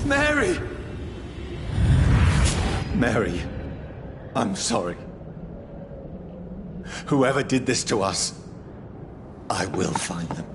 Mary! Mary, I'm sorry. Whoever did this to us, I will find them.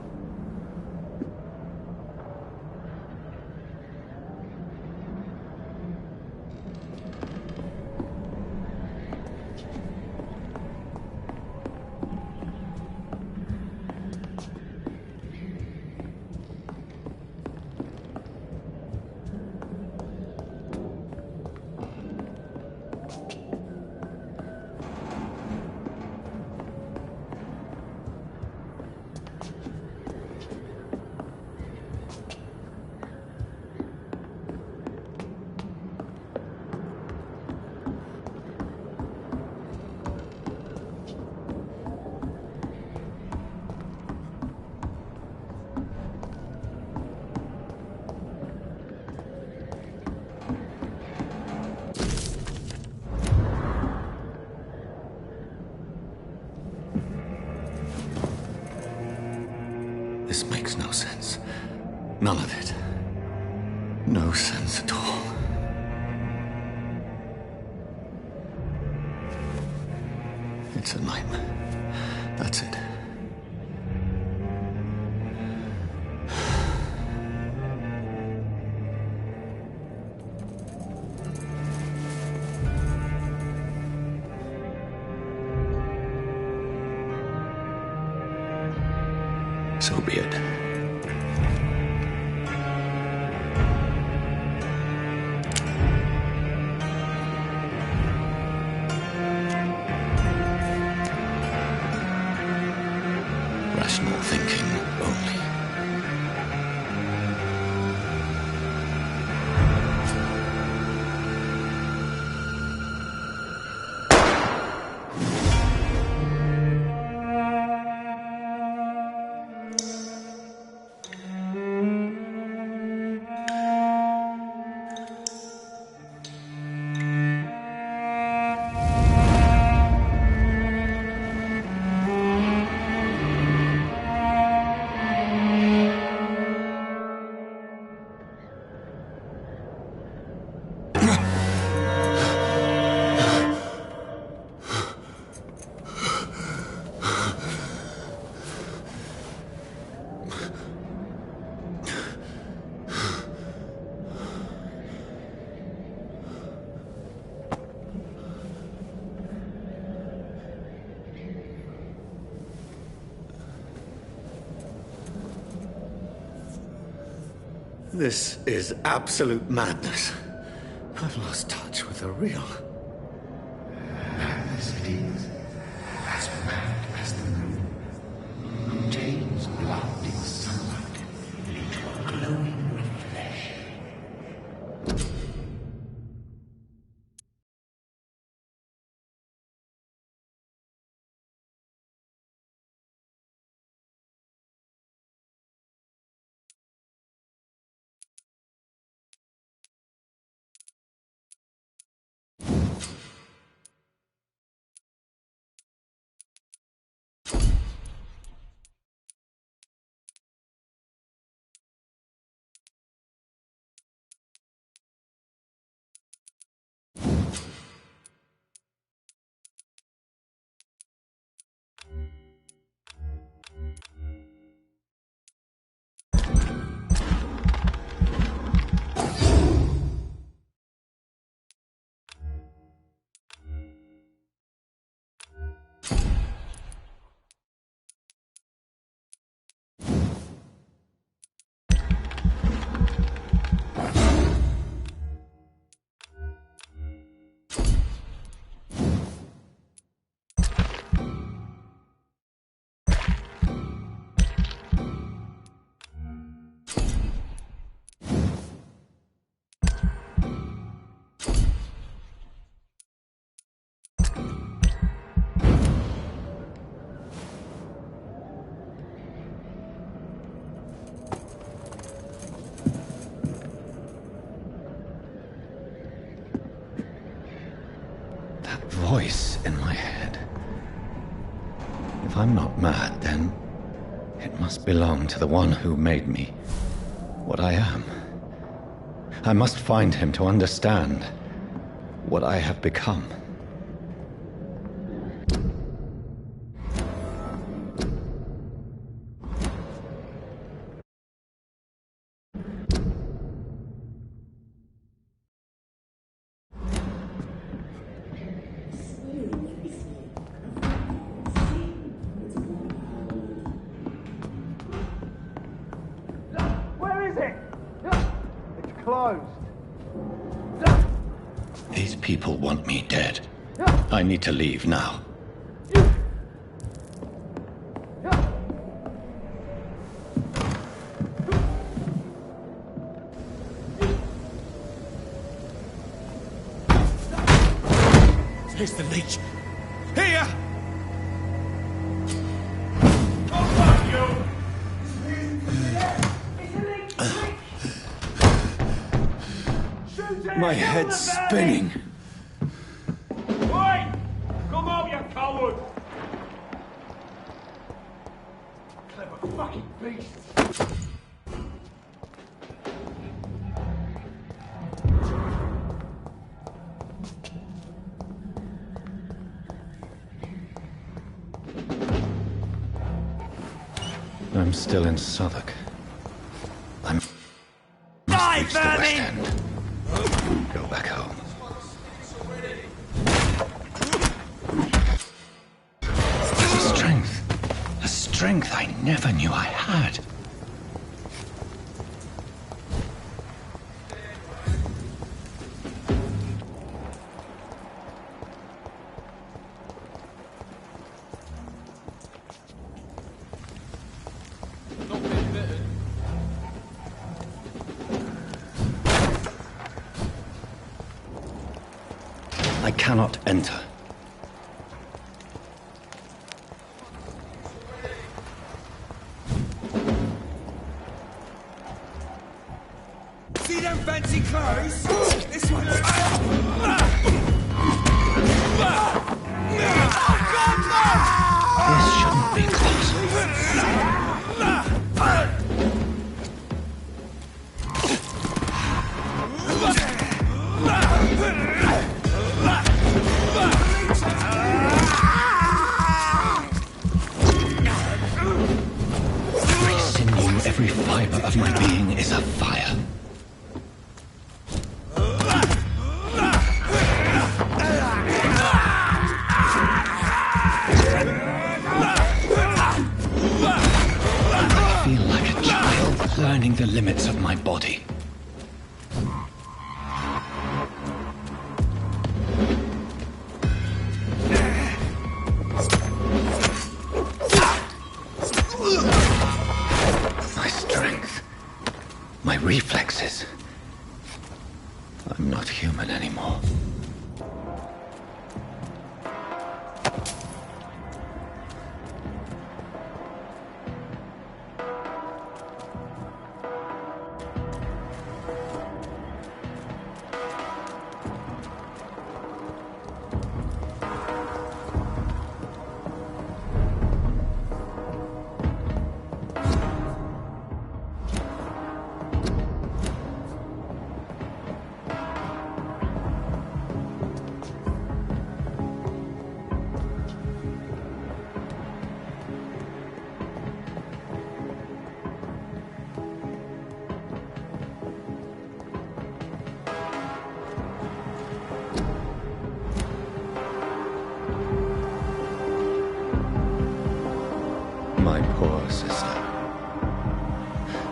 This makes no sense. None of it. No sense at all. It's a nightmare. That's it. So be it. Rational thinking only. This is absolute madness. I've lost touch with the real. Madness it is, as mad as the moon. Contains blinding sunlight into a glowing red flesh. Voice in my head. If I'm not mad, then it must belong to the one who made me what I am. I must find him to understand what I have become. These people want me dead. I need to leave now. Here's the leech. Here! My head's spinning. Oi! Come out, you coward! Clever fucking beast! I'm still in Southwark. I'm... Die, reach the West vermin! End. Go back home. A strength I never knew I had. I cannot enter. See them fancy clothes? This one's... This shouldn't be close. Every sinew, every fiber of my being is afire. I feel like a child learning the limits of my body. My strength, my reflexes. I'm not human anymore. My poor sister.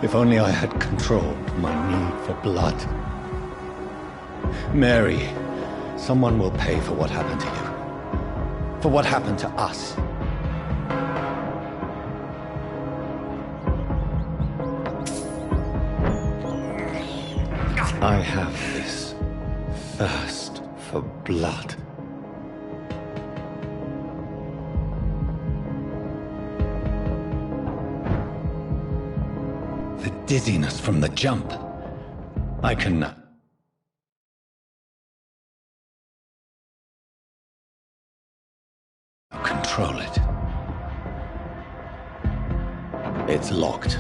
If only I had controlled my need for blood. Mary, someone will pay for what happened to you. For what happened to us. I have this thirst for blood. The dizziness from the jump. I can control it. It's locked.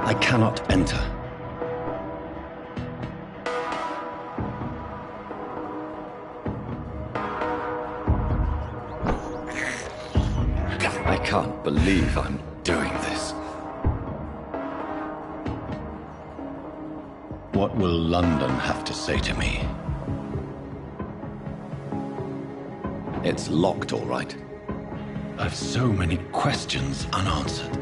I cannot enter. can't believe I'm doing this. What will London have to say to me? It's locked, all right. I've so many questions unanswered.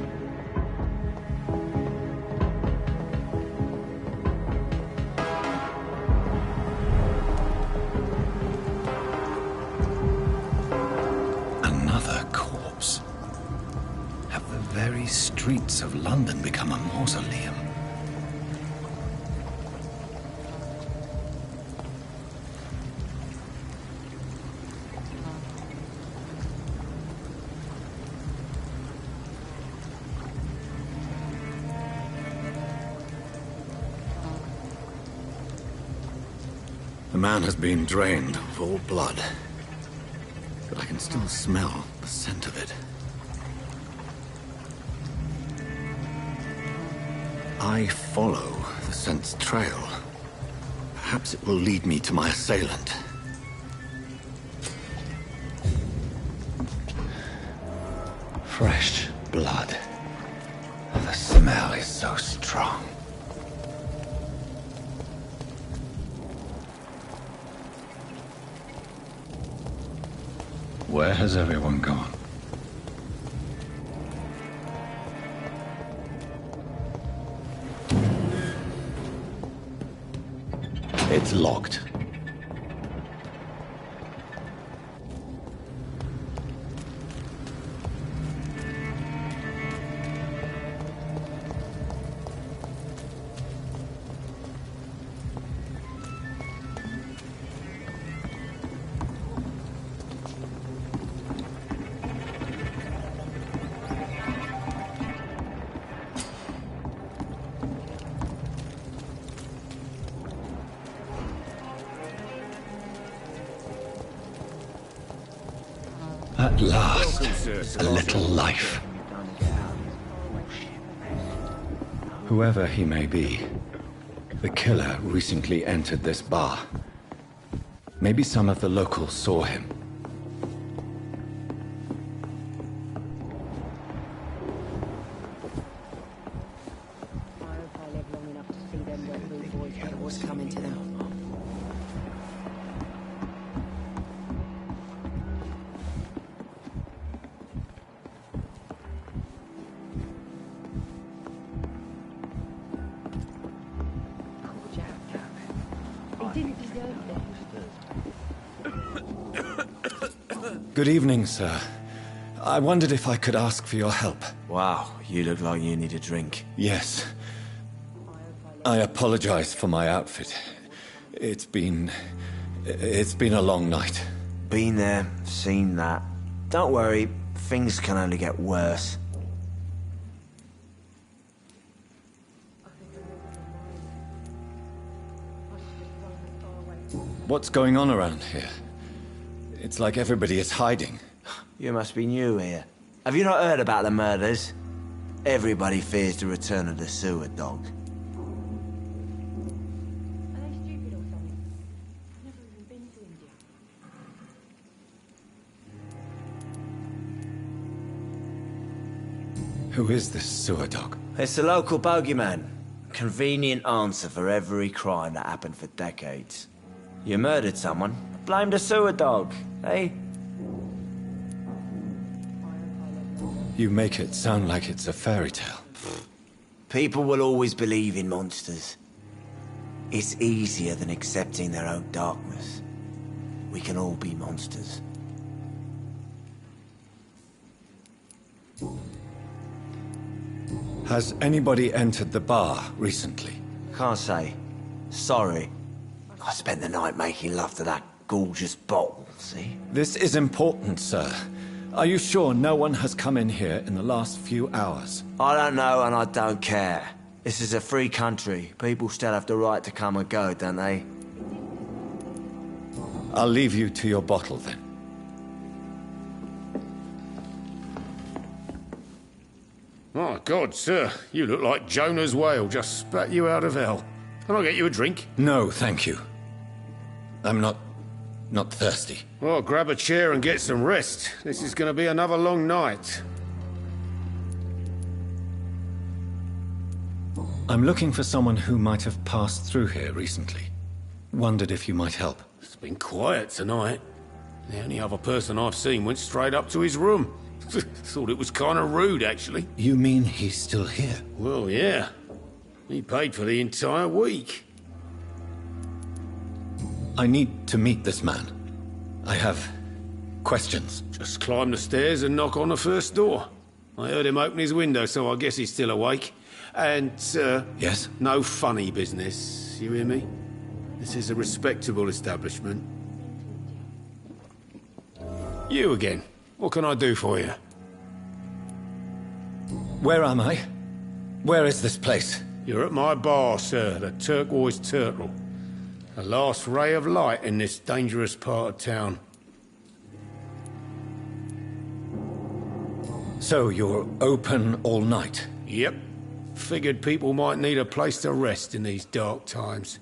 Another corpse. Have the very streets of London become a mausoleum? The man has been drained of all blood, but I can still smell the scent of it. I follow the scent's trail. Perhaps it will lead me to my assailant. Fresh blood. The smell is so strong. Where has everyone gone? It's locked. At last, a little life. Whoever he may be, the killer recently entered this bar. Maybe some of the locals saw him. I hope I live long enough to see them when blue boys get what's coming to them. Good evening, sir. I wondered if I could ask for your help. Wow, you look like you need a drink. Yes. I apologize for my outfit. It's been a long night. Been there, seen that. Don't worry, things can only get worse. What's going on around here? It's like everybody is hiding. You must be new here. Have you not heard about the murders? Everybody fears the return of the sewer dog. Are they stupid or something? I've never even been to India. Who is this sewer dog? It's the local bogeyman. Convenient answer for every crime that happened for decades. You murdered someone, blame the sewer dog, eh? You make it sound like it's a fairy tale. People will always believe in monsters. It's easier than accepting their own darkness. We can all be monsters. Has anybody entered the bar recently? Can't say. Sorry. I spent the night making love to that gorgeous bottle, see? This is important, sir. Are you sure no one has come in here in the last few hours? I don't know and I don't care. This is a free country. People still have the right to come and go, don't they? I'll leave you to your bottle then. My God, sir, you look like Jonah's whale just spat you out of hell. Can I get you a drink? No, thank you. I'm not thirsty. Well, grab a chair and get some rest. This is going to be another long night. I'm looking for someone who might have passed through here recently. Wondered if you might help. It's been quiet tonight. The only other person I've seen went straight up to his room. Thought it was kind of rude, actually. You mean he's still here? Well, yeah. He paid for the entire week. I need to meet this man. I have questions. Just climb the stairs and knock on the first door. I heard him open his window, so I guess he's still awake. And, Yes? no funny business, you hear me? This is a respectable establishment. You again. What can I do for you? Where am I? Where is this place? You're at my bar, sir, the Turquoise Turtle. The last ray of light in this dangerous part of town. So you're open all night? Yep. Figured people might need a place to rest in these dark times.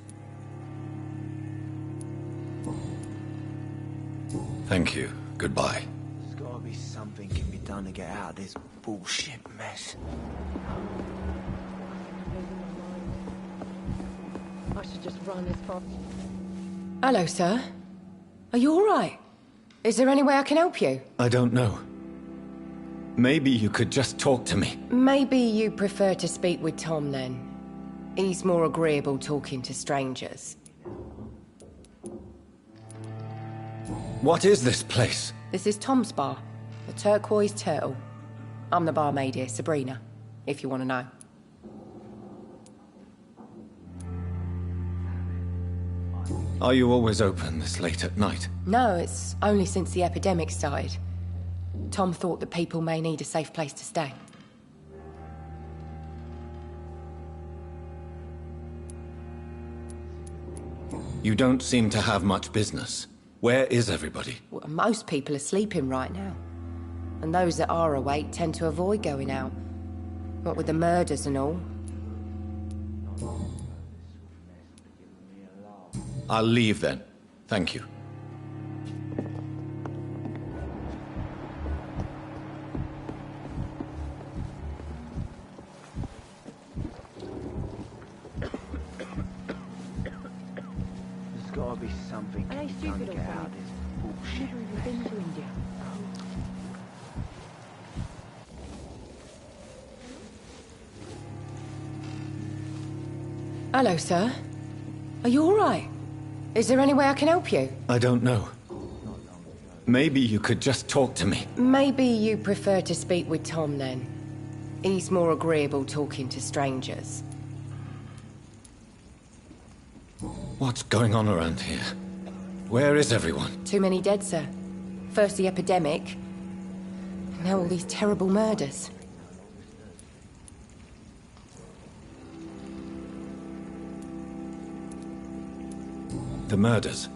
Thank you. Goodbye. There's gotta be something can be done to get out of this bullshit mess. I should just run as far. Hello, sir. Are you all right? Is there any way I can help you? I don't know. Maybe you could just talk to me. Maybe you prefer to speak with Tom, then. He's more agreeable talking to strangers. What is this place? This is Tom's bar, the Turquoise Turtle. I'm the barmaid here, Sabrina, if you want to know. Are you always open this late at night? No, it's only since the epidemic started. Tom thought that people may need a safe place to stay. You don't seem to have much business. Where is everybody? Well, most people are sleeping right now. And those that are awake tend to avoid going out. What with the murders and all. I'll leave then. Thank you. There's gotta be something Are they can be done to stupid or get out of something? this bullshit Never even mess. been to India. Hello, sir. Are you all right? Is there any way I can help you? I don't know. Maybe you could just talk to me. Maybe you prefer to speak with Tom, then. He's more agreeable talking to strangers. What's going on around here? Where is everyone? Too many dead, sir. First the epidemic, now all these terrible murders. The murders.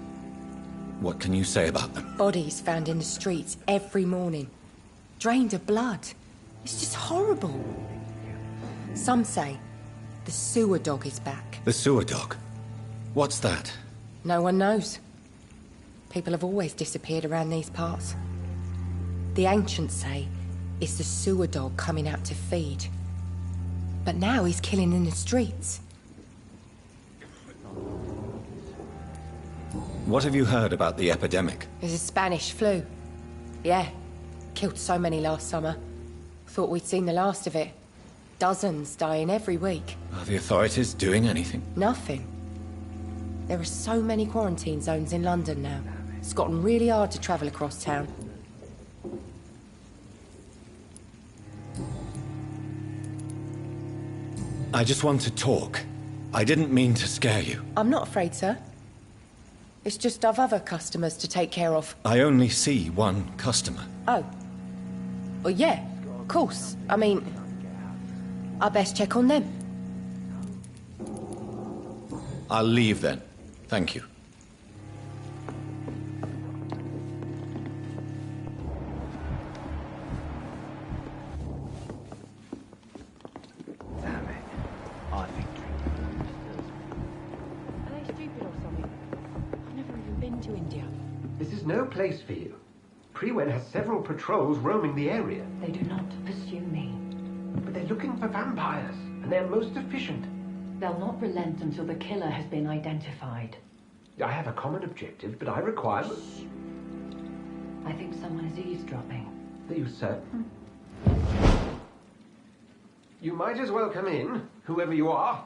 What can you say about them? Bodies found in the streets every morning. Drained of blood. It's just horrible. Some say the sewer dog is back. The sewer dog. What's that? No one knows. People have always disappeared around these parts. The ancients say it's the sewer dog coming out to feed. But now he's killing in the streets. What have you heard about the epidemic? There's a Spanish flu. Yeah. Killed so many last summer. Thought we'd seen the last of it. Dozens dying every week. Are the authorities doing anything? Nothing. There are so many quarantine zones in London now. It's gotten really hard to travel across town. I just want to talk. I didn't mean to scare you. I'm not afraid, sir. It's just I've other customers to take care of. I only see one customer. Oh. Well, yeah, of course. I mean, I best check on them. I'll leave then. Thank you. Damn it. I think drinking Are they stupid or something? I've never even been to India. This is no place for you. Prewen has several patrols roaming the area, They do not pursue me. but they're looking for vampires, and they're most efficient. They'll not relent until the killer has been identified. I have a common objective, but I require... I think someone is eavesdropping. Are you certain? You might as well come in, whoever you are.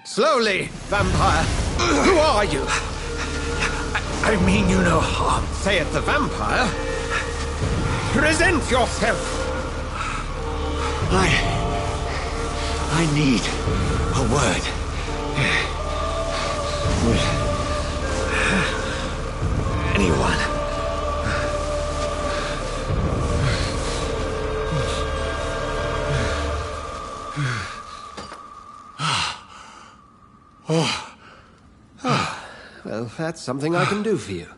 Slowly, vampire. Who are you? I mean you no harm. Saith the vampire. Present yourself. I need a word. Anyone. Well, that's something I can do for you.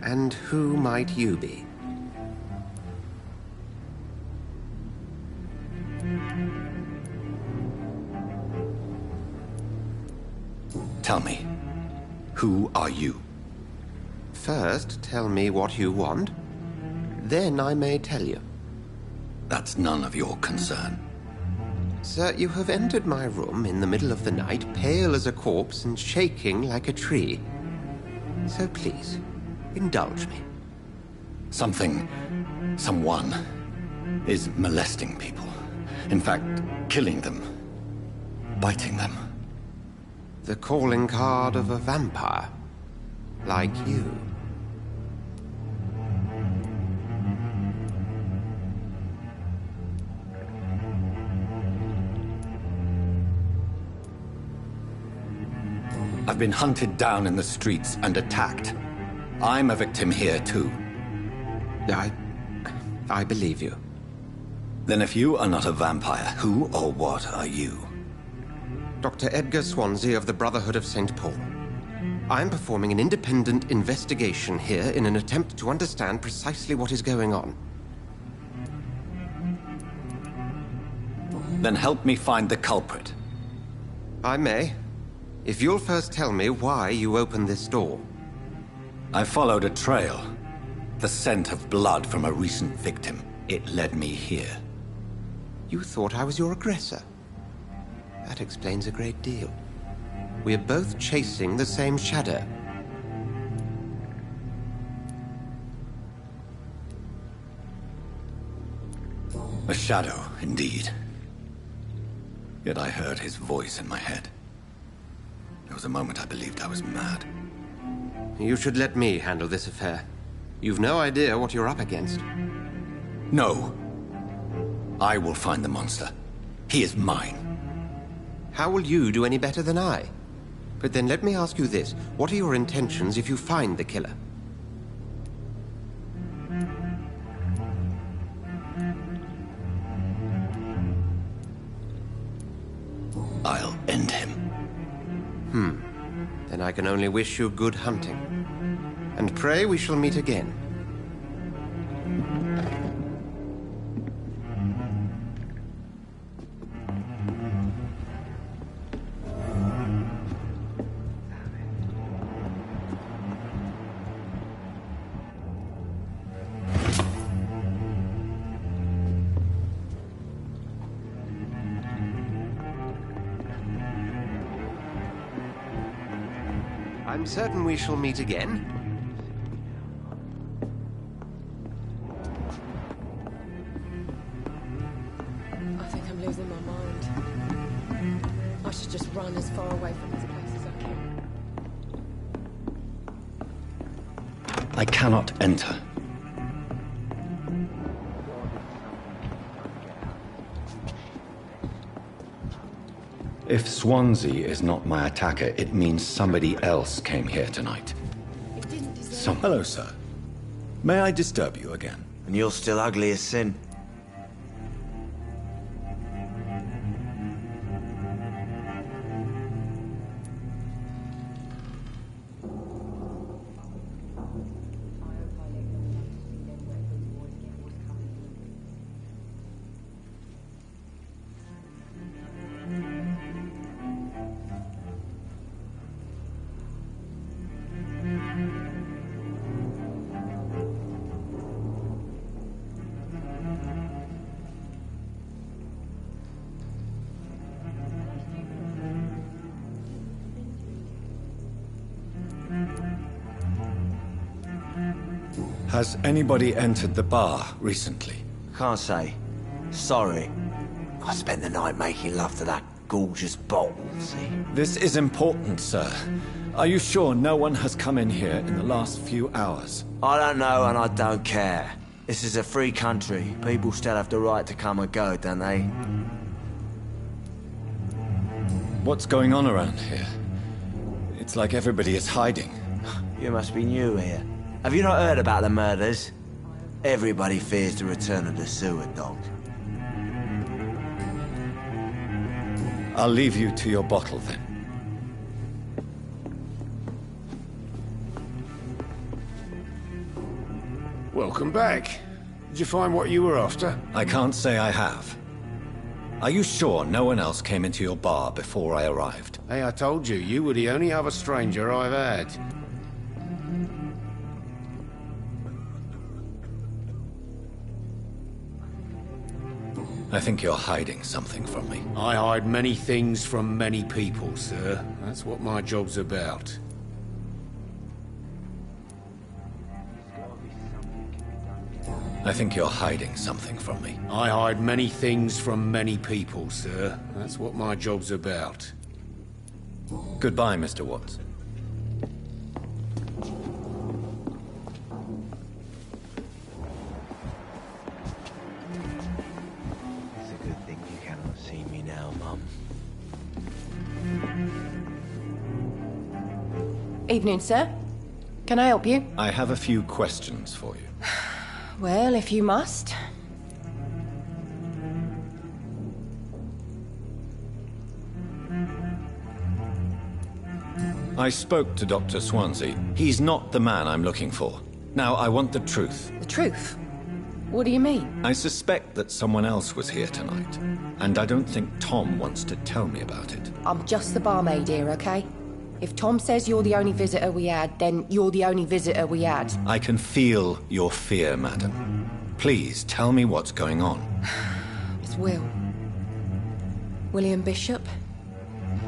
And who might you be? Tell me, who are you? First, tell me what you want. Then I may tell you. That's none of your concern. Sir, you have entered my room in the middle of the night, pale as a corpse and shaking like a tree. So please, indulge me. Someone is molesting people. In fact, killing them. Biting them. The calling card of a vampire. Like you. I've been hunted down in the streets and attacked. I'm a victim here, too. I believe you. Then if you are not a vampire, who or what are you? Dr. Edgar Swansea of the Brotherhood of St. Paul. I'm performing an independent investigation here in an attempt to understand precisely what is going on. Then help me find the culprit. I may. If you'll first tell me why you opened this door. I followed a trail. The scent of blood from a recent victim. It led me here. You thought I was your aggressor. That explains a great deal. We're both chasing the same shadow. A shadow, indeed. Yet I heard his voice in my head. There was a moment I believed I was mad. You should let me handle this affair. You've no idea what you're up against. No. I will find the monster. He is mine. How will you do any better than I? But then let me ask you this. What are your intentions if you find the killer? I'll end him. Then I can only wish you good hunting. And pray we shall meet again. I'm certain we shall meet again. I think I'm losing my mind. I should just run as far away from this place as I can. I cannot enter. If Swansea is not my attacker, it means somebody else came here tonight. Hello, sir. May I disturb you again? And you're still ugly as sin. Has anybody entered the bar recently? Can't say. Sorry. I spent the night making love to that gorgeous bottle, see? This is important, sir. Are you sure no one has come in here in the last few hours? I don't know and I don't care. This is a free country. People still have the right to come and go, don't they? What's going on around here? It's like everybody is hiding. You must be new here. Have you not heard about the murders? Everybody fears the return of the sewer dog. I'll leave you to your bottle then. Welcome back. Did you find what you were after? I can't say I have. Are you sure no one else came into your bar before I arrived? Hey, I told you, you were the only other stranger I've had. I think you're hiding something from me. I hide many things from many people, sir. That's what my job's about. I think you're hiding something from me. I hide many things from many people, sir. That's what my job's about. Goodbye, Mr. Watts. It's a good thing you cannot see me now, Mum. Evening, sir. Can I help you? I have a few questions for you. Well, if you must. I spoke to Dr. Swansea. He's not the man I'm looking for. Now, I want the truth. The truth? What do you mean? I suspect that someone else was here tonight, and I don't think Tom wants to tell me about it. I'm just the barmaid here, okay? If Tom says you're the only visitor we had, then you're the only visitor we had. I can feel your fear, madam. Please, tell me what's going on. It's Will. William Bishop.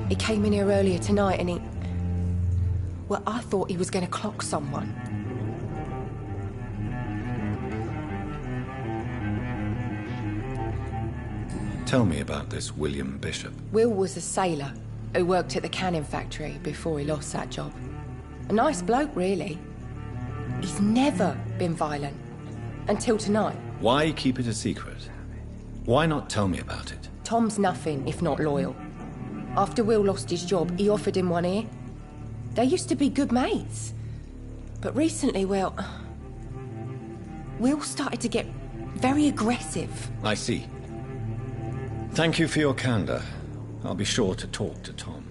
He came in here earlier tonight and he... Well, I thought he was going to clock someone. Tell me about this William Bishop. Will was a sailor who worked at the canning factory before he lost that job. A nice bloke, really. He's never been violent. Until tonight. Why keep it a secret? Why not tell me about it? Tom's nothing if not loyal. After Will lost his job, he offered him one ear. They used to be good mates. But recently, well... Will started to get very aggressive. I see. Thank you for your candor. I'll be sure to talk to Tom.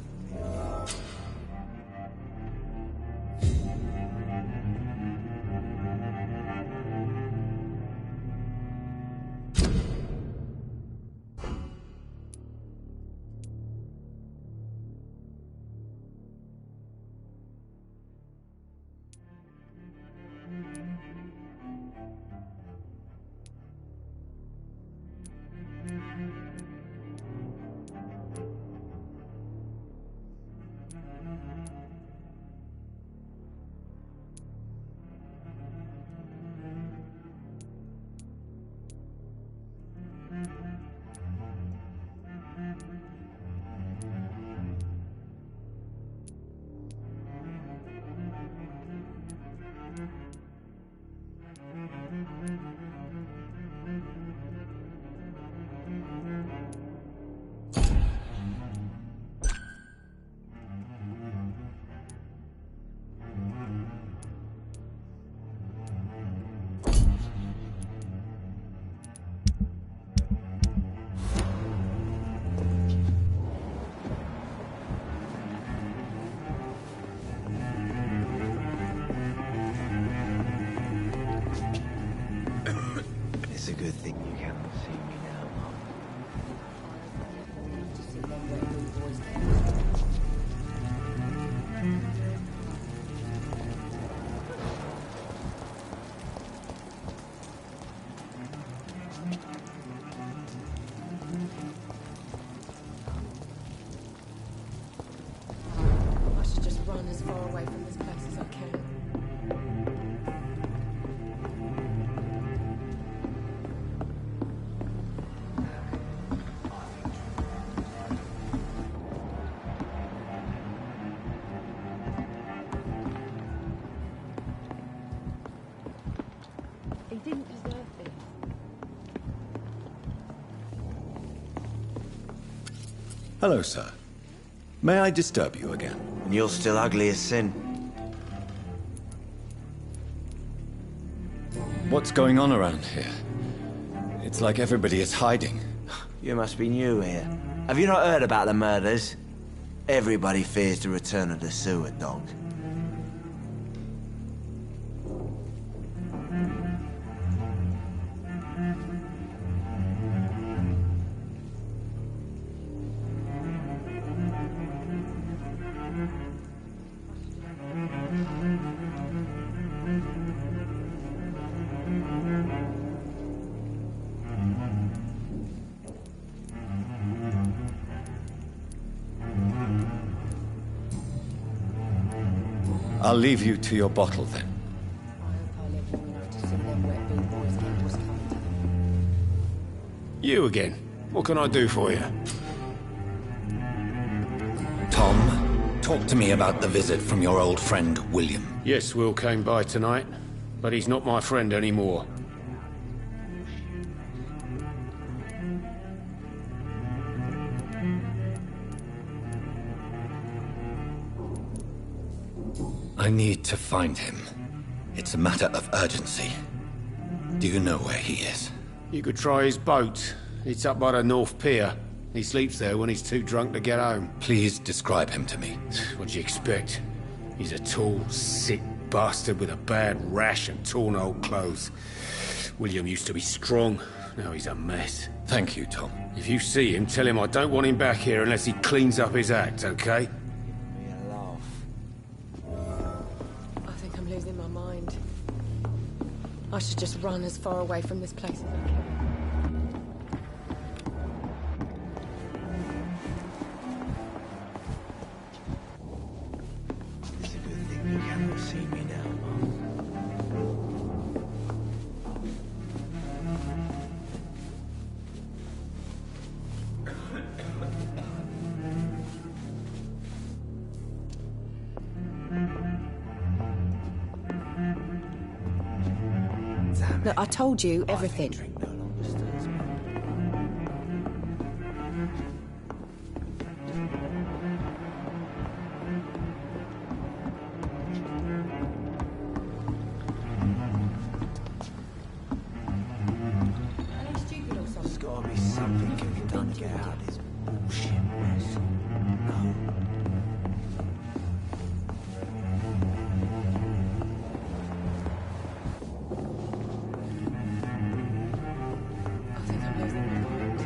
It's a good thing you cannot see me now, Mum. I should just run as far away from this place as I can. He didn't deserve this. Hello, sir. May I disturb you again? And you're still ugly as sin. What's going on around here? It's like everybody is hiding. You must be new here. Have you not heard about the murders? Everybody fears the return of the sewer dog. I'll leave you to your bottle then. I hope I live long enough to see them wet big boys get what's coming to them. You again. What can I do for you? Tom, talk to me about the visit from your old friend, William. Yes, Will came by tonight, but he's not my friend anymore. I need to find him. It's a matter of urgency. Do you know where he is? You could try his boat. It's up by the North Pier. He sleeps there when he's too drunk to get home. Please describe him to me. What do you expect? He's a tall, sick bastard with a bad rash and torn old clothes. William used to be strong. Now he's a mess. Thank you, Tom. If you see him, tell him I don't want him back here unless he cleans up his act, okay? I think I'm losing my mind. I should just run as far away from this place as I can. It's a good thing you cannot see me now, Look, I told you everything. Drink no longer stirs me. There's gotta be something can be done to get out of this bullshit mess. No. I think I'm losing my mind.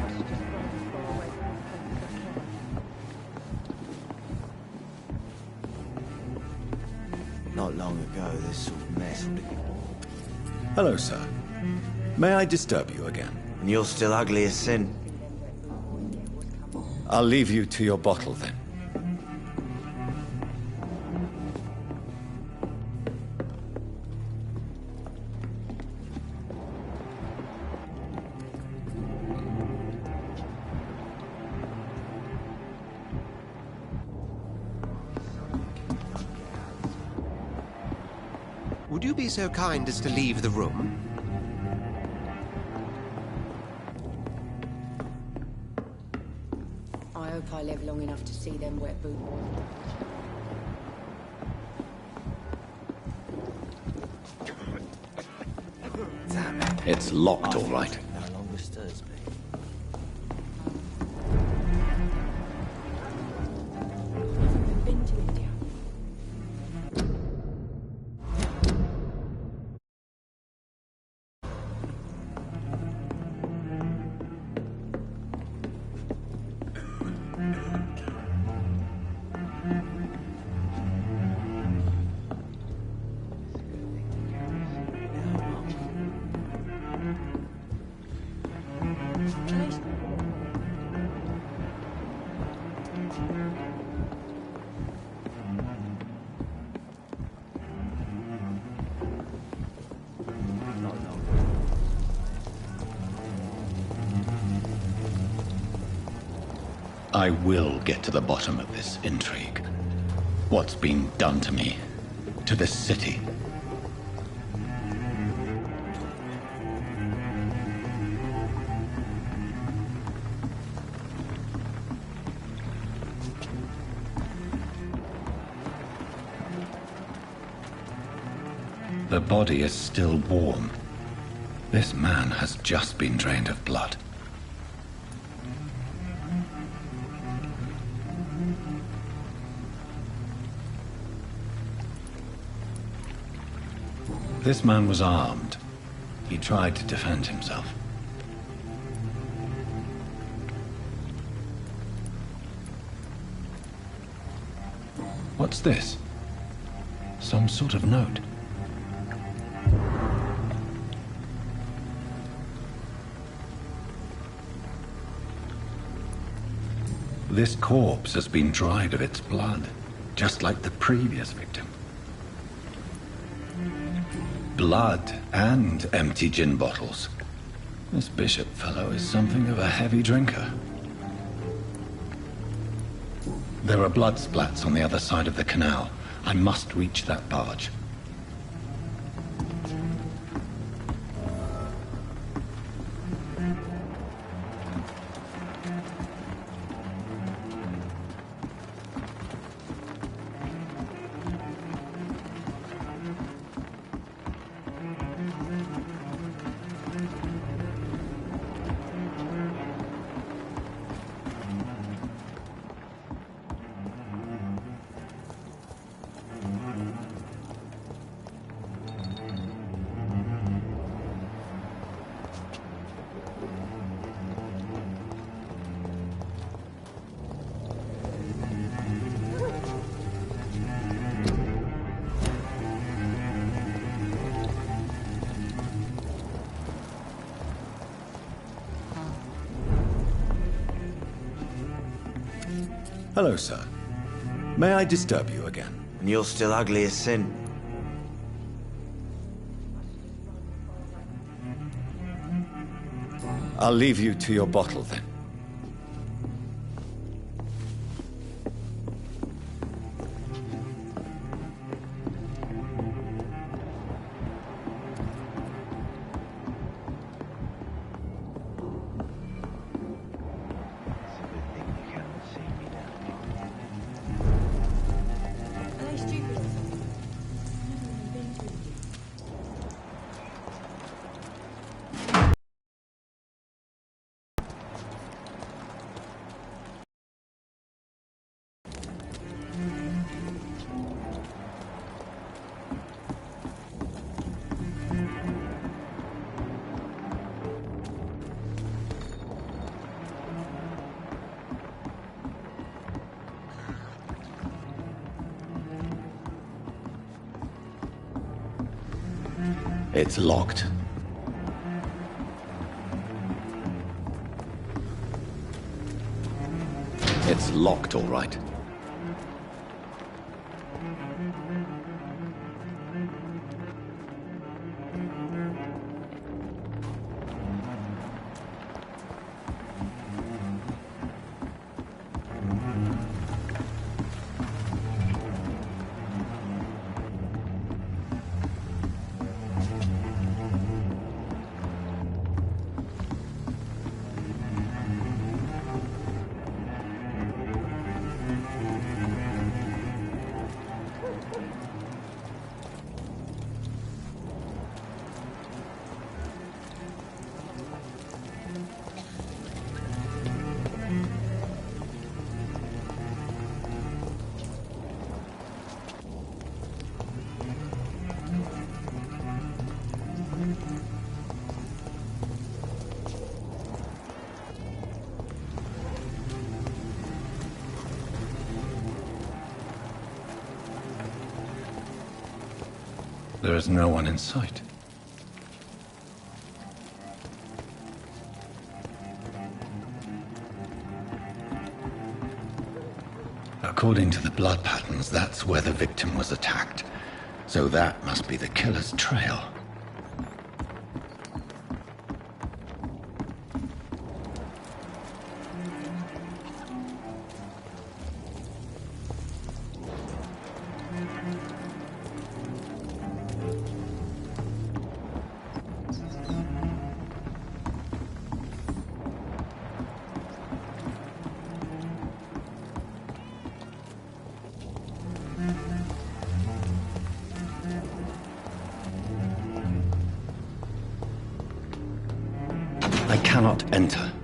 I should just run as far away from this place as I can. Not long ago, this sort of mess would have... Hello, sir. May I disturb you again? And you're still ugly as sin. I'll leave you to your bottle then. Would you be so kind as to leave the room? I hope I live long enough to see them wet boot boys. Damn it. It's locked, all right. No longer stirs me. I've been to India. I will get to the bottom of this intrigue. What's been done to me, to this city. The body is still warm. This man has just been drained of blood. This man was armed. He tried to defend himself. What's this? Some sort of note. This corpse has been dried of its blood, just like the previous victim. Blood and empty gin bottles. This bishop fellow is something of a heavy drinker. There are blood splats on the other side of the canal. I must reach that barge. Hello, sir. May I disturb you again? And you're still ugly as sin. I'll leave you to your bottle, then. It's locked. It's locked, all right. There is no one in sight. According to the blood patterns, that's where the victim was attacked. So that must be the killer's trail. cannot enter.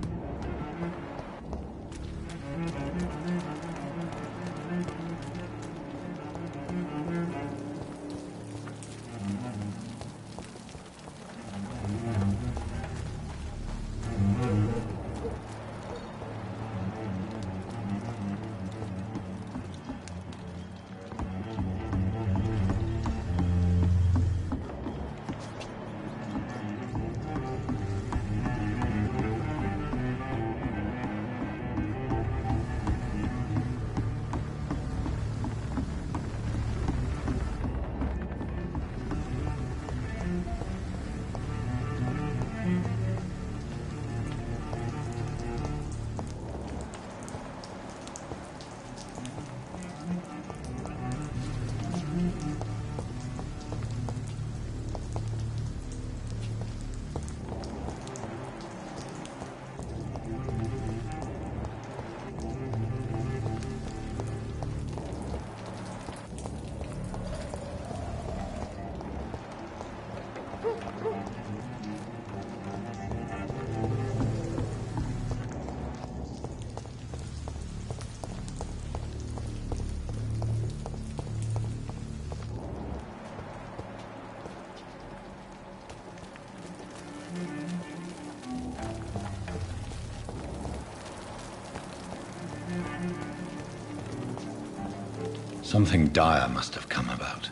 Something dire must have come about.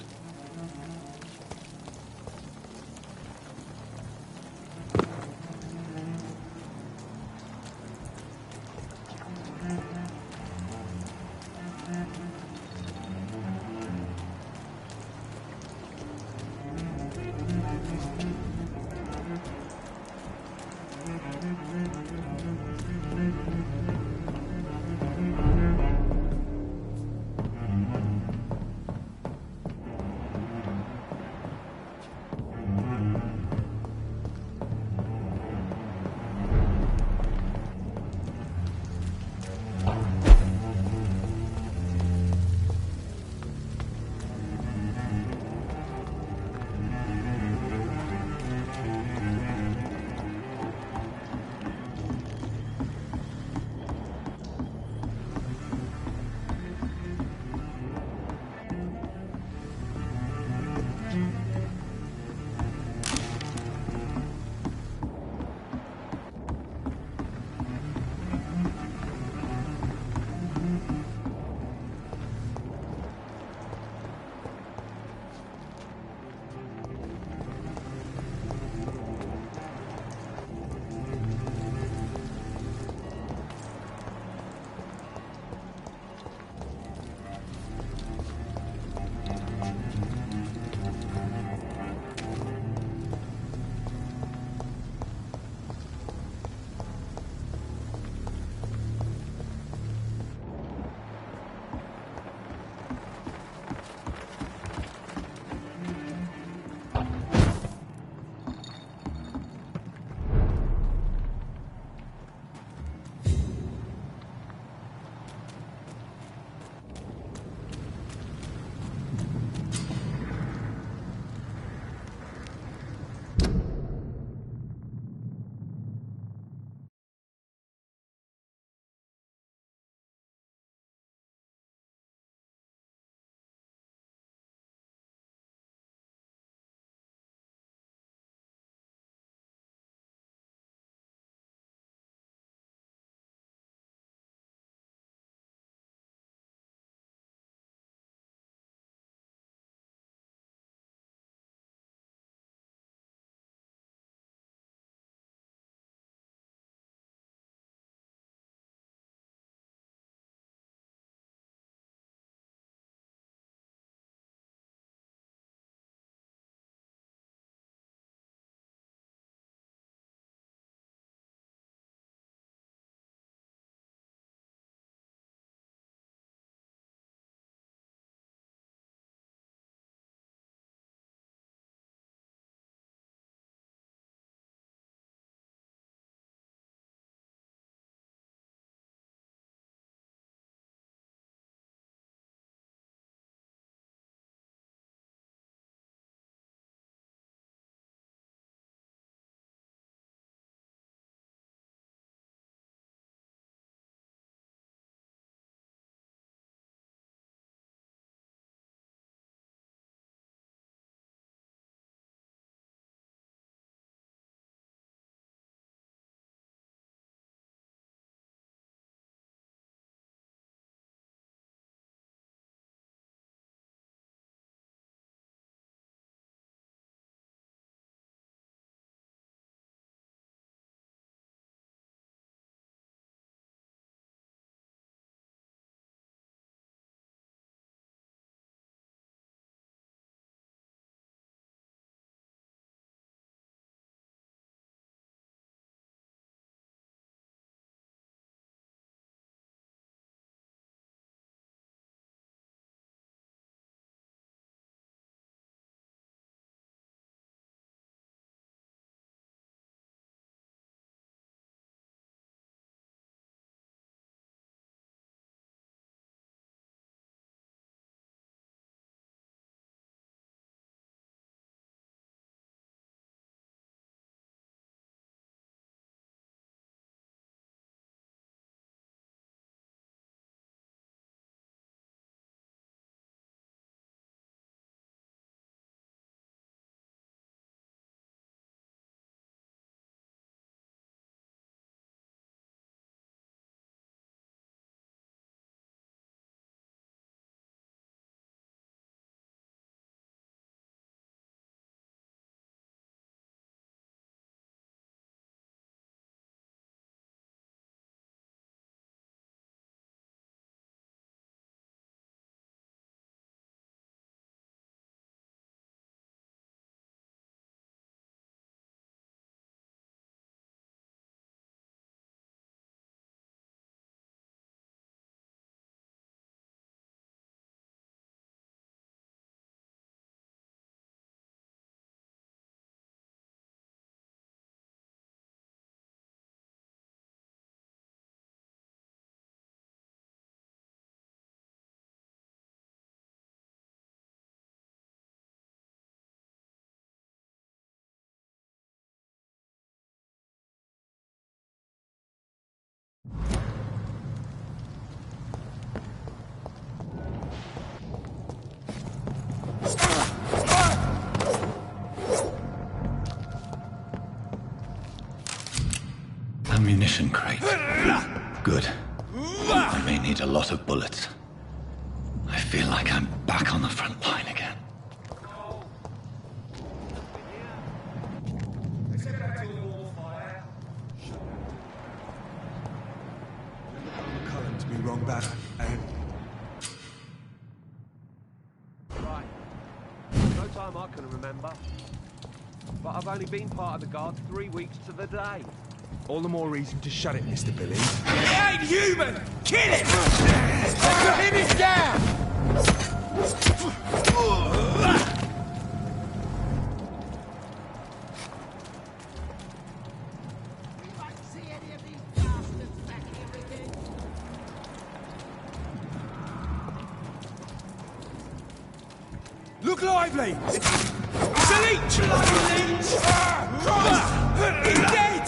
ammunition crate. Good. I may need a lot of bullets. I feel like I'm back on the front line again. To be wrong back. Right. No time I can remember. But I've only been part of the guard 3 weeks to the day. All the more reason to shut it, Mr. Billy. He ain't human! Kill him! Him is down! Look lively! It's a leech! He's dead!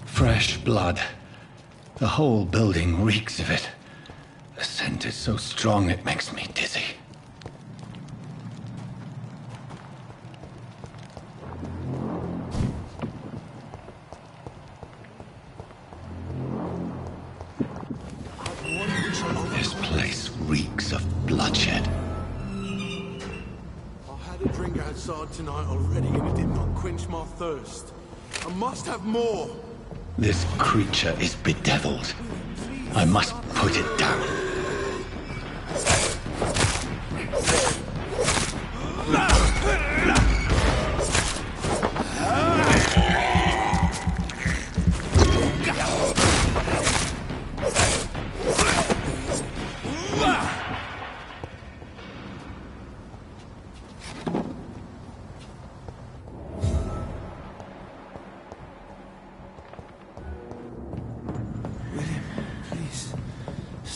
Fresh blood. The whole building reeks of it. The scent is so strong it makes me dizzy. This place reeks of bloodshed. I had a drink outside tonight already and it did not quench my thirst. I must have more. This creature is bedeviled. I must put it down.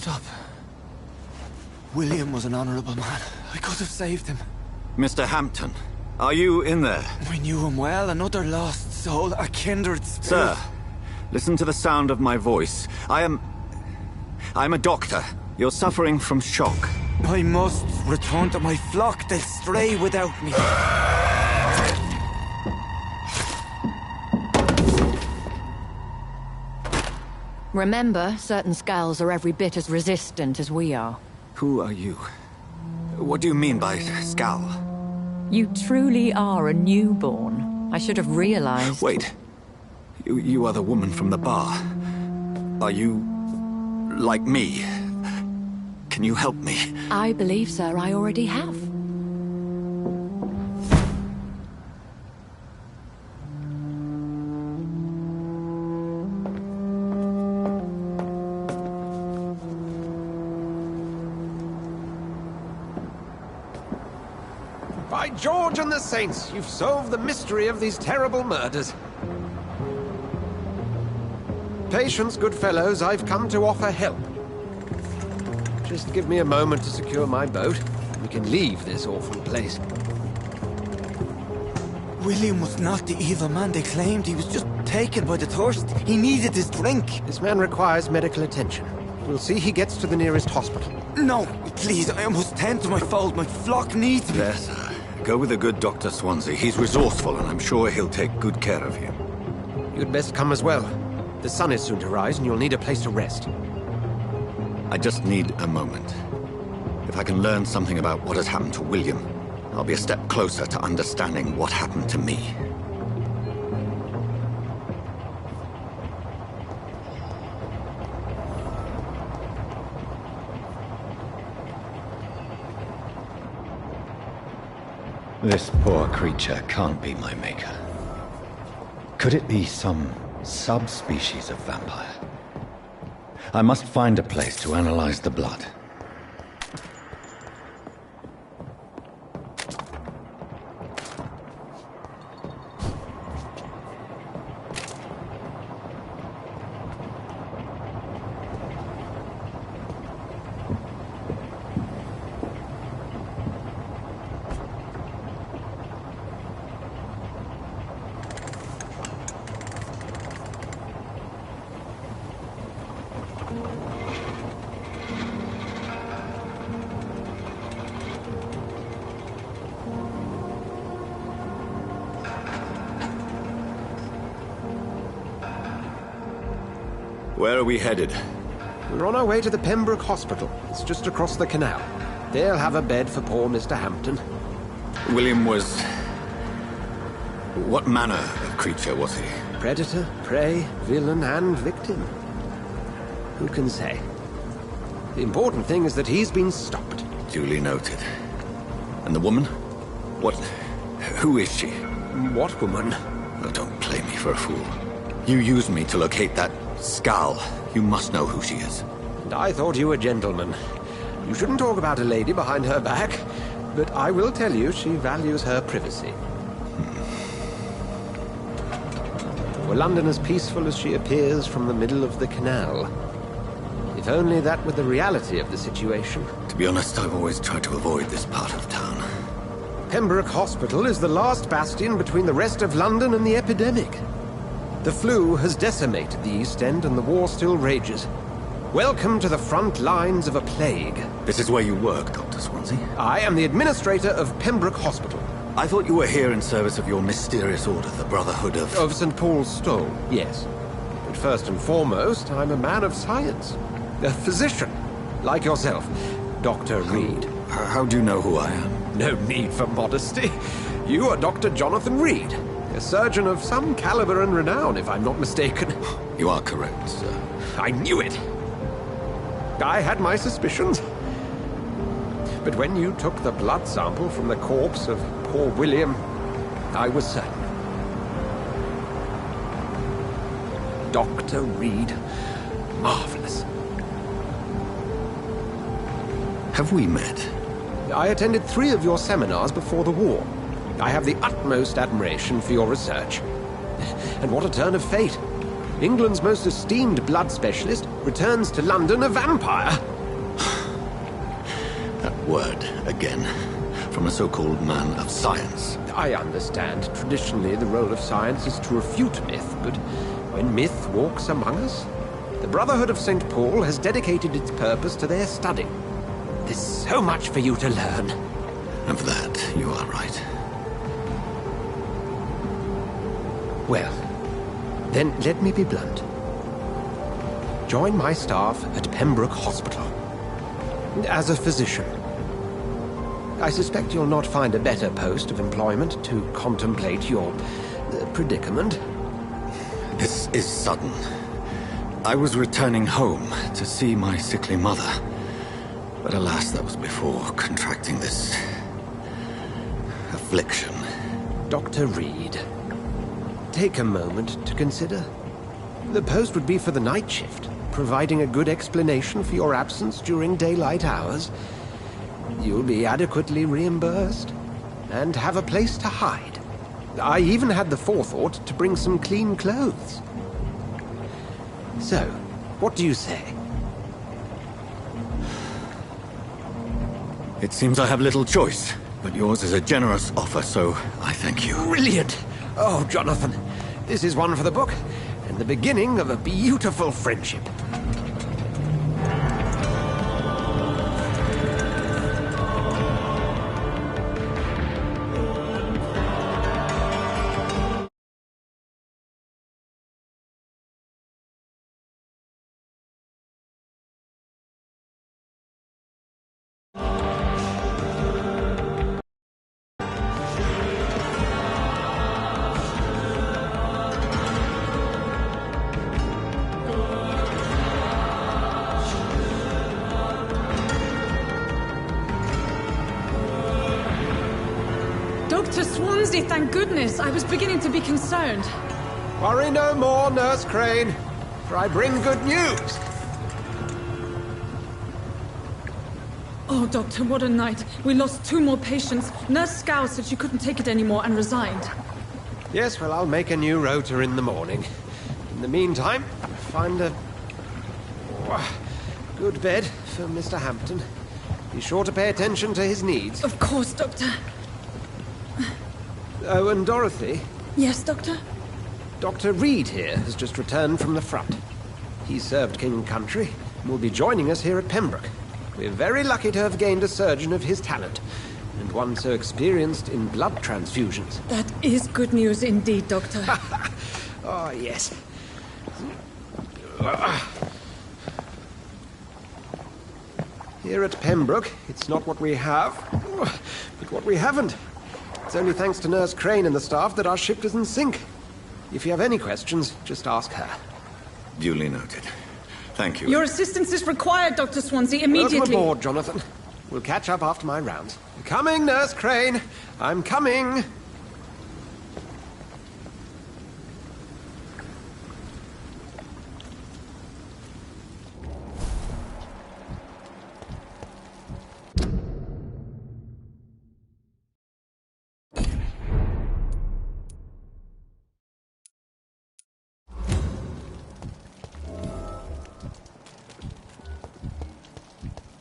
Stop. William was an honorable man. I could have saved him. Mr. Hampton, are you in there? I knew him well, another lost soul, a kindred spirit. Sir, listen to the sound of my voice. I'm a doctor. You're suffering from shock. I must return to my flock. They'll stray without me. Remember, certain skulls are every bit as resistant as we are. Who are you? What do you mean by Skal? You truly are a newborn. I should have realized. Wait. You are the woman from the bar. Are you... like me? Can you help me? I believe, sir, I already have. By George and the Saints, you've solved the mystery of these terrible murders. Patience, good fellows, I've come to offer help. Just give me a moment to secure my boat. We can leave this awful place. William was not the evil man they claimed. He was just taken by the thirst. He needed his drink. This man requires medical attention. We'll see he gets to the nearest hospital. No, please, I must tend to my fold. My flock needs me. Yes, sir. Go with the good Dr. Swansea. He's resourceful, and I'm sure he'll take good care of you. You'd best come as well. The sun is soon to rise, and you'll need a place to rest. I just need a moment. If I can learn something about what has happened to William, I'll be a step closer to understanding what happened to me. This poor creature can't be my maker. Could it be some subspecies of vampire? I must find a place to analyze the blood. Where are we headed? We're on our way to the Pembroke Hospital. It's just across the canal. They'll have a bed for poor Mr. Hampton. William was... what manner of creature was he? Predator, prey, villain, and victim. Who can say? The important thing is that he's been stopped. Duly noted. And the woman? What... who is she? What woman? Oh, don't play me for a fool. You used me to locate that Skal. You must know who she is. And I thought you a gentleman. You shouldn't talk about a lady behind her back, but I will tell you she values her privacy. Were London as peaceful as she appears from the middle of the canal? If only that were the reality of the situation. To be honest, I've always tried to avoid this part of town. Pembroke Hospital is the last bastion between the rest of London and the epidemic. The flu has decimated the East End and the war still rages. Welcome to the front lines of a plague. This is where you work, Dr. Swansea? I am the administrator of Pembroke Hospital. I thought you were here in service of your mysterious order, the Brotherhood of... Of St. Paul's Stole, yes. But first and foremost, I'm a man of science. A physician, like yourself, Dr. Reed. How do you know who I am? No need for modesty. You are Dr. Jonathan Reed, a surgeon of some caliber and renown, if I'm not mistaken. You are correct, sir. I knew it. I had my suspicions. But when you took the blood sample from the corpse of poor William, I was certain. Dr. Reed. Marvelous. Have we met? I attended 3 of your seminars before the war. I have the utmost admiration for your research. And what a turn of fate. England's most esteemed blood specialist returns to London a vampire. word again. From a so-called man of science. I understand. Traditionally, the role of science is to refute myth, but when myth walks among us, the Brotherhood of St. Paul has dedicated its purpose to their study. There's so much for you to learn. And for that, you are right. Well, then let me be blunt. Join my staff at Pembroke Hospital. As a physician. I suspect you'll not find a better post of employment to contemplate your predicament. This is sudden. I was returning home to see my sickly mother. But alas, that was before contracting this affliction. Dr. Reed, take a moment to consider. The post would be for the night shift, providing a good explanation for your absence during daylight hours. You'll be adequately reimbursed, and have a place to hide. I even had the forethought to bring some clean clothes. So, what do you say? It seems I have little choice, but yours is a generous offer, so I thank you. Brilliant! Oh, Jonathan, this is one for the book, and the beginning of a beautiful friendship. Dr. Swansea, thank goodness. I was beginning to be concerned. Worry no more, Nurse Crane, for I bring good news. Oh, Doctor, what a night. We lost 2 more patients. Nurse Scow said she couldn't take it anymore and resigned. Yes, well, I'll make a new rota in the morning. In the meantime, find a good bed for Mr. Hampton. Be sure to pay attention to his needs. Of course, Doctor. Oh, and Dorothy? Yes, Doctor? Dr. Reed here has just returned from the front. He served King and Country and will be joining us here at Pembroke. We're very lucky to have gained a surgeon of his talent, and one so experienced in blood transfusions. That is good news indeed, Doctor. Oh, yes. Here at Pembroke, it's not what we have, but what we haven't. It's only thanks to Nurse Crane and the staff that our ship is in sync. If you have any questions, just ask her. Duly noted. Thank you. Your assistance is required, Dr. Swansea, immediately. Welcome aboard, Jonathan. We'll catch up after my rounds. Coming, Nurse Crane. I'm coming.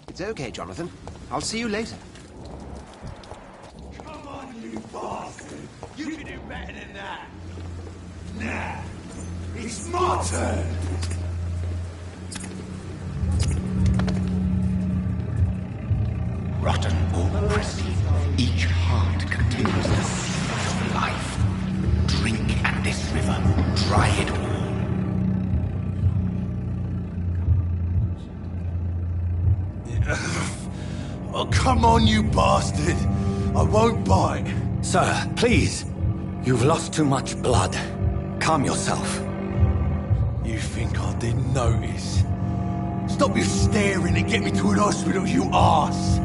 It's okay, Jonathan. I'll see you later. Come on, you bastard! You can do better than that! Nah! It's my turn! Rotten or pristine, each heart contains the seed of life. Drink at this river, dry it all. Oh, come on, you bastard! I won't bite! Sir, please. You've lost too much blood. Calm yourself. You think I didn't notice? Stop your staring and get me to an hospital, you arse!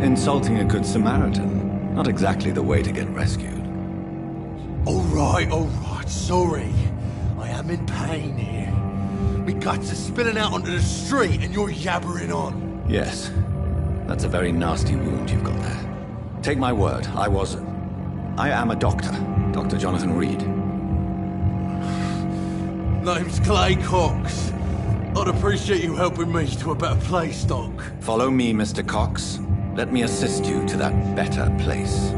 Insulting a good Samaritan. Not exactly the way to get rescued. Alright, sorry. I am in pain here. My guts are spilling out onto the street and you're yabbering on. Yes. That's a very nasty wound you've got there. Take my word, I am a doctor. Dr. Jonathan Reed. Name's Clay Cox. I'd appreciate you helping me to a better place, Doc. Follow me, Mr. Cox. Let me assist you to that better place.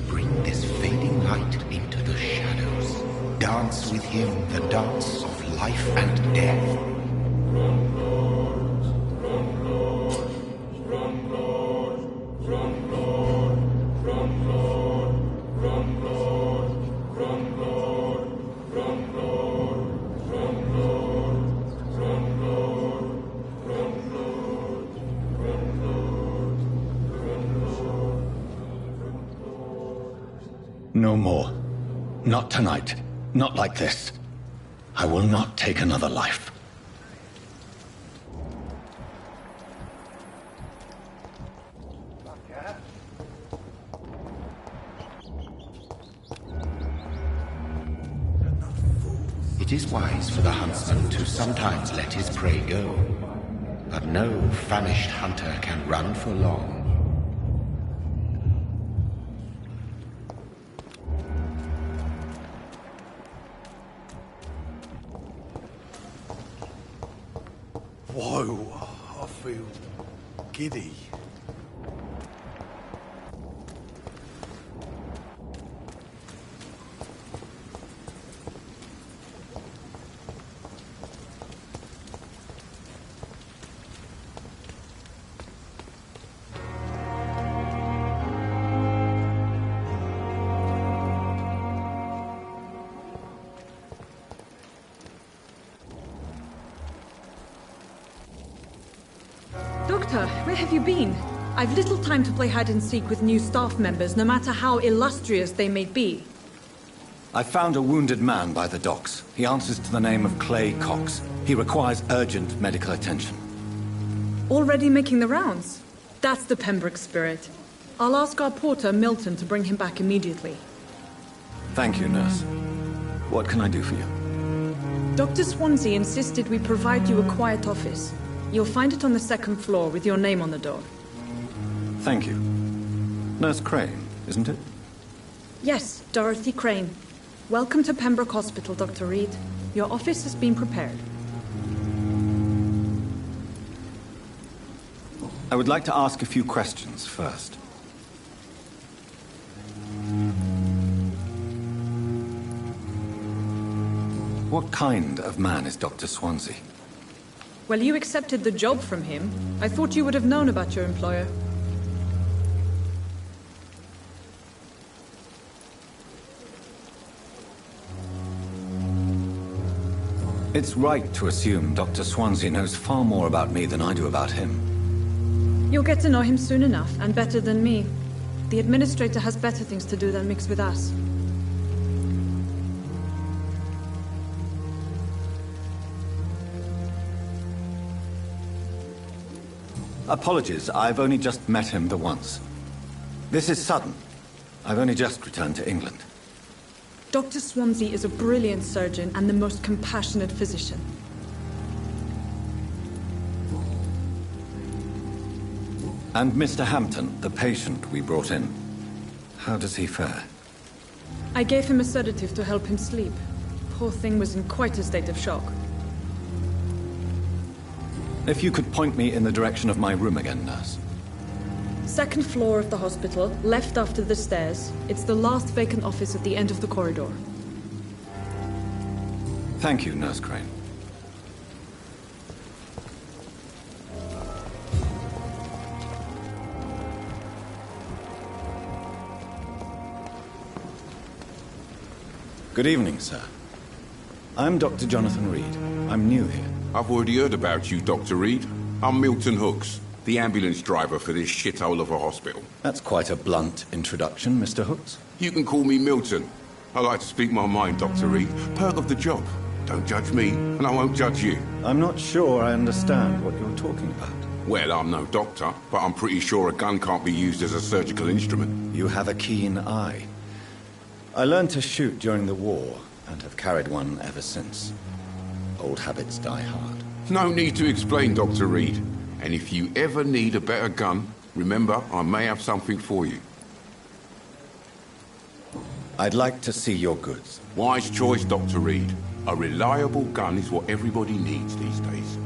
Bring this fading light into the shadows. Dance with him the dance of life and death. No more. Not tonight. Not like this. I will not take another life. It is wise for the huntsman to sometimes let his prey go. But no famished hunter can run for long. Whoa, I feel giddy. Doctor, where have you been? I've little time to play hide-and-seek with new staff members, no matter how illustrious they may be. I found a wounded man by the docks. He answers to the name of Clay Cox. He requires urgent medical attention. Already making the rounds? That's the Pembroke spirit. I'll ask our porter, Milton, to bring him back immediately. Thank you, nurse. What can I do for you? Dr. Swansea insisted we provide you a quiet office. You'll find it on the second floor with your name on the door. Thank you. Nurse Crane, isn't it? Yes, Dorothy Crane. Welcome to Pembroke Hospital, Dr. Reed. Your office has been prepared. I would like to ask a few questions first. What kind of man is Dr. Swansea? Well, you accepted the job from him. I thought you would have known about your employer. It's right to assume Dr. Swansea knows far more about me than I do about him. You'll get to know him soon enough, and better than me. The administrator has better things to do than mix with us. Apologies, I've only just met him the once. This is sudden. I've only just returned to England. Dr. Swansea is a brilliant surgeon and the most compassionate physician. And Mr. Hampton, the patient we brought in. How does he fare? I gave him a sedative to help him sleep. Poor thing was in quite a state of shock. If you could point me in the direction of my room again, nurse. Second floor of the hospital, left after the stairs. It's the last vacant office at the end of the corridor. Thank you, Nurse Crane. Good evening, sir. I'm Dr. Jonathan Reed. I'm new here. I've already heard about you, Dr. Reed. I'm Milton Hooks, the ambulance driver for this shithole of a hospital. That's quite a blunt introduction, Mr. Hooks. You can call me Milton. I like to speak my mind, Dr. Reed. Perk of the job. Don't judge me, and I won't judge you. I'm not sure I understand what you're talking about. Well, I'm no doctor, but I'm pretty sure a gun can't be used as a surgical instrument. You have a keen eye. I learned to shoot during the war, and have carried one ever since. Old habits die hard. No need to explain, Dr. Reed. And if you ever need a better gun, remember, I may have something for you. I'd like to see your goods. Wise choice, Dr. Reed. A reliable gun is what everybody needs these days.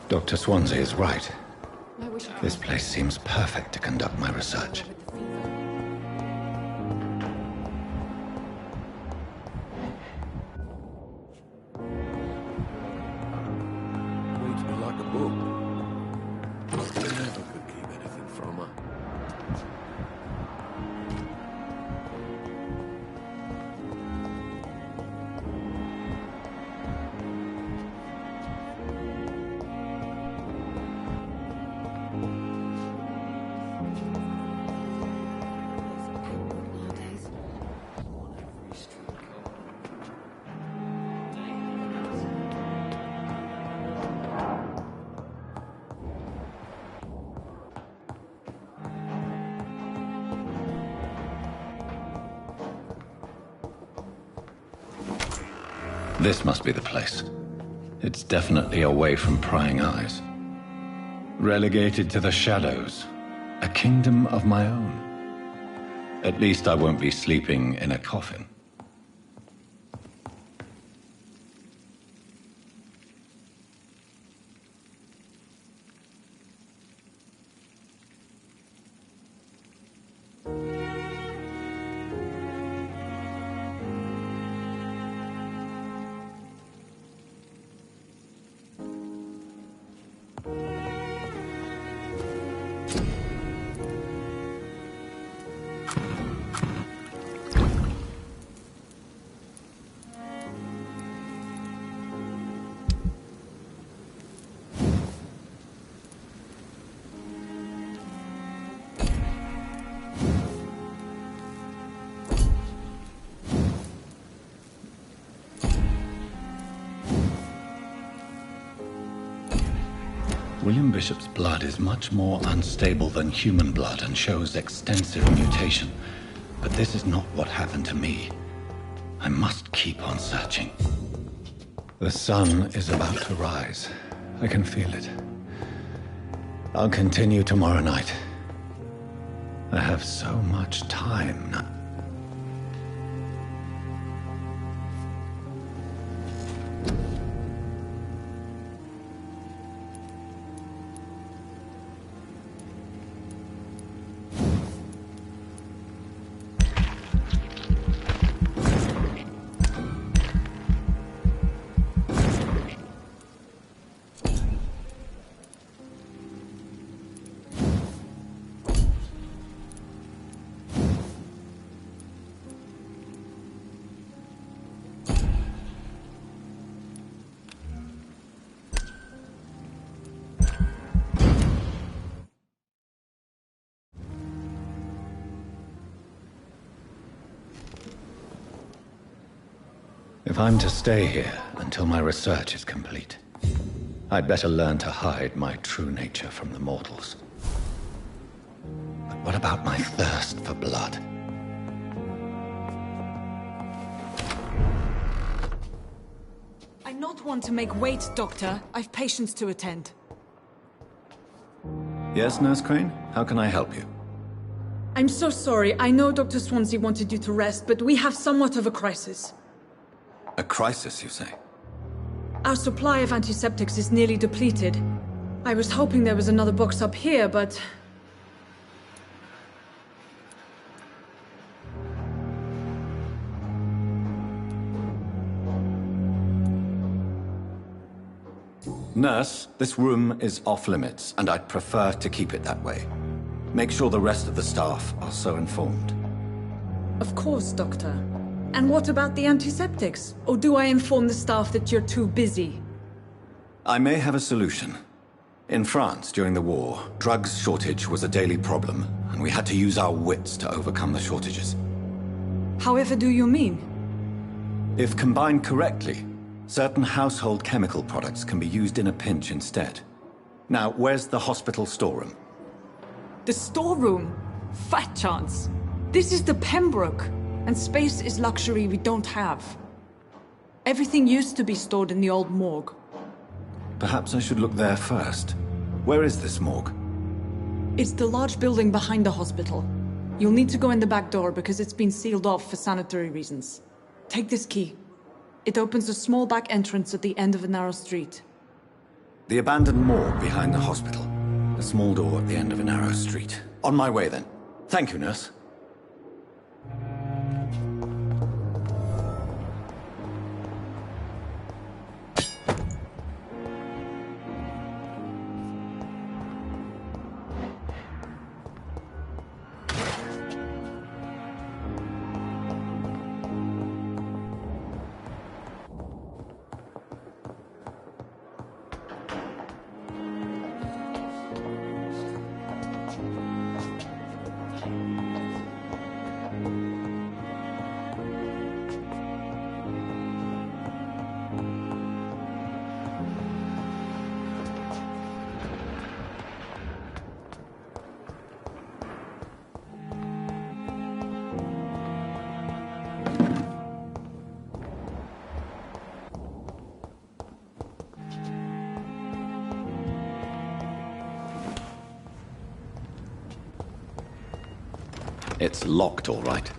Dr. Swansea is right. This place seems perfect to conduct my research. Reads me like a book. I never could keep anything from her. This must be the place. It's definitely away from prying eyes. Relegated to the shadows. A kingdom of my own. At least I won't be sleeping in a coffin. William Bishop's blood is much more unstable than human blood and shows extensive mutation. But this is not what happened to me. I must keep on searching. The sun is about to rise. I can feel it. I'll continue tomorrow night. I have so much time now. If I'm to stay here until my research is complete, I'd better learn to hide my true nature from the mortals. But what about my thirst for blood? I'm not one to make wait, Doctor. I've patients to attend. Yes, Nurse Crane? How can I help you? I'm so sorry. I know Dr. Swansea wanted you to rest, but we have somewhat of a crisis. A crisis, you say? Our supply of antiseptics is nearly depleted. I was hoping there was another box up here, but... Nurse, this room is off limits, and I'd prefer to keep it that way. Make sure the rest of the staff are so informed. Of course, Doctor. And what about the antiseptics? Or do I inform the staff that you're too busy? I may have a solution. In France, during the war, drugs shortage was a daily problem, and we had to use our wits to overcome the shortages. However do you mean? If combined correctly, certain household chemical products can be used in a pinch instead. Now, where's the hospital storeroom? The storeroom? Fat chance. This is the Pembroke, and space is luxury we don't have. Everything used to be stored in the old morgue. Perhaps I should look there first. Where is this morgue? It's the large building behind the hospital. You'll need to go in the back door because it's been sealed off for sanitary reasons. Take this key. It opens a small back entrance at the end of a narrow street. The abandoned morgue behind the hospital. A small door at the end of a narrow street. On my way, then. Thank you, nurse. It's locked, all right.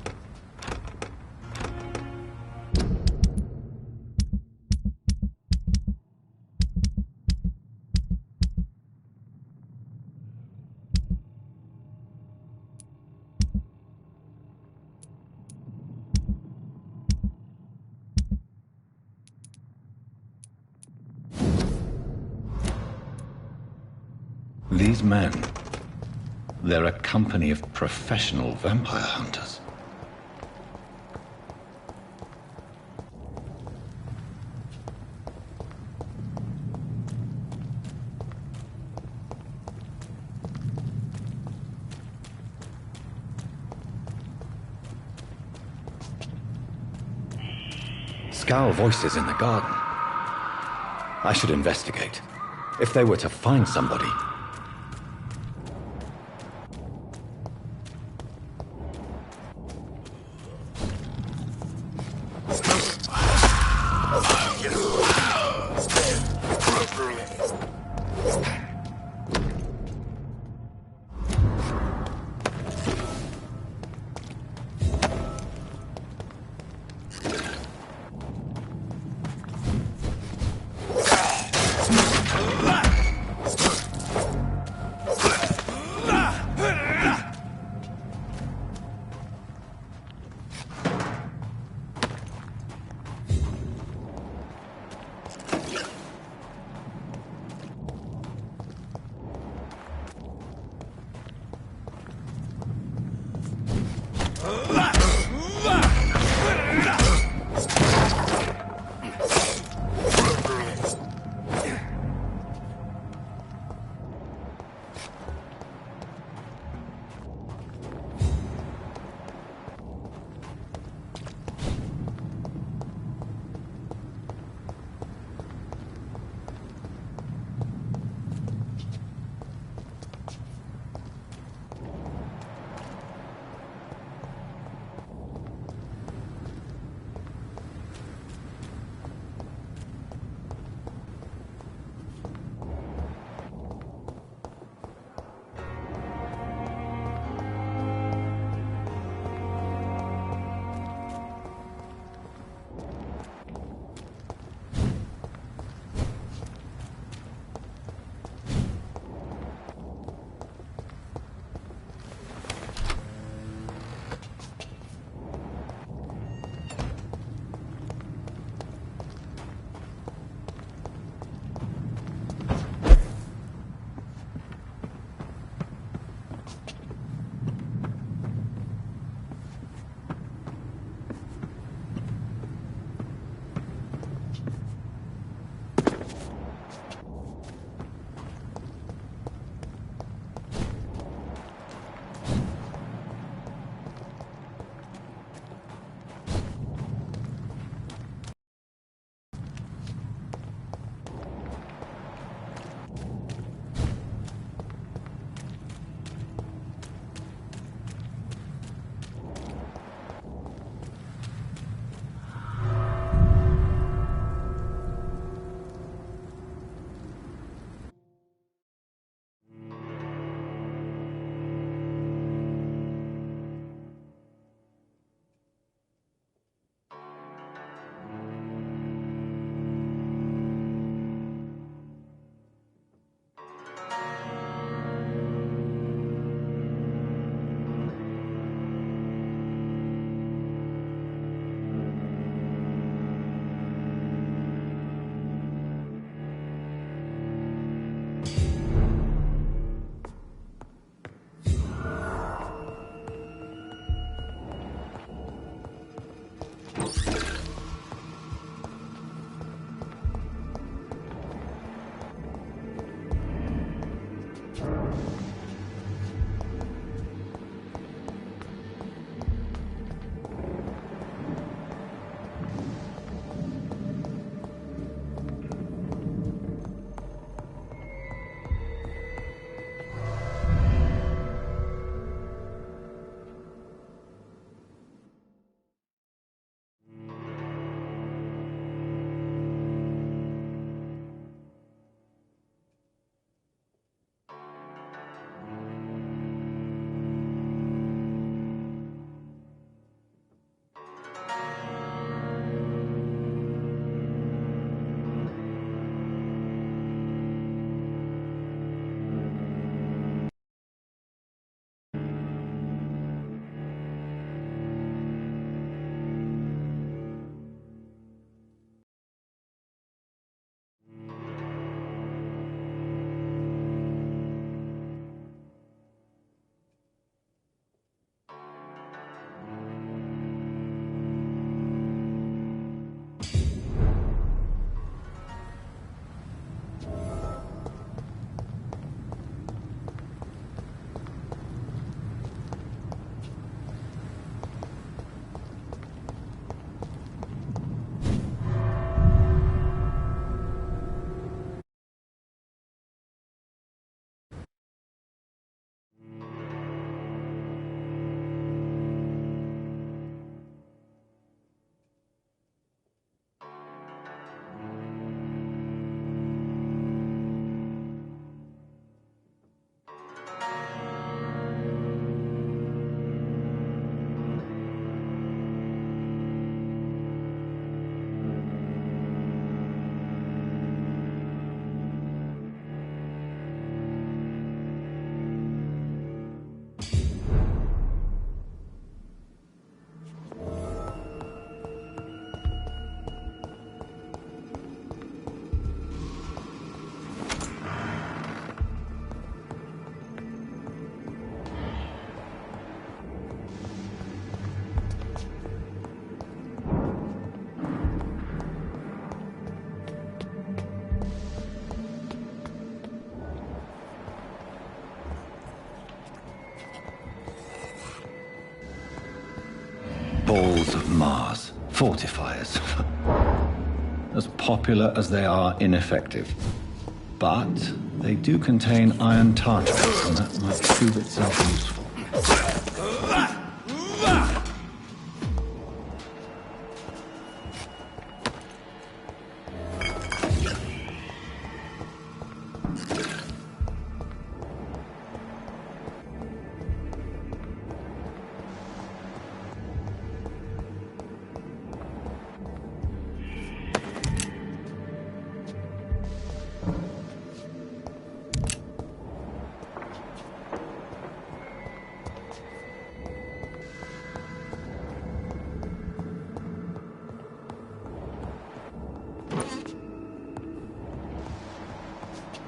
These men... they're a company of professional vampire hunters. Scowl voices in the garden. I should investigate. If they were to find somebody... balls of Mars, fortifiers. As popular as they are ineffective. But they do contain iron tartrate, and that might prove itself useful.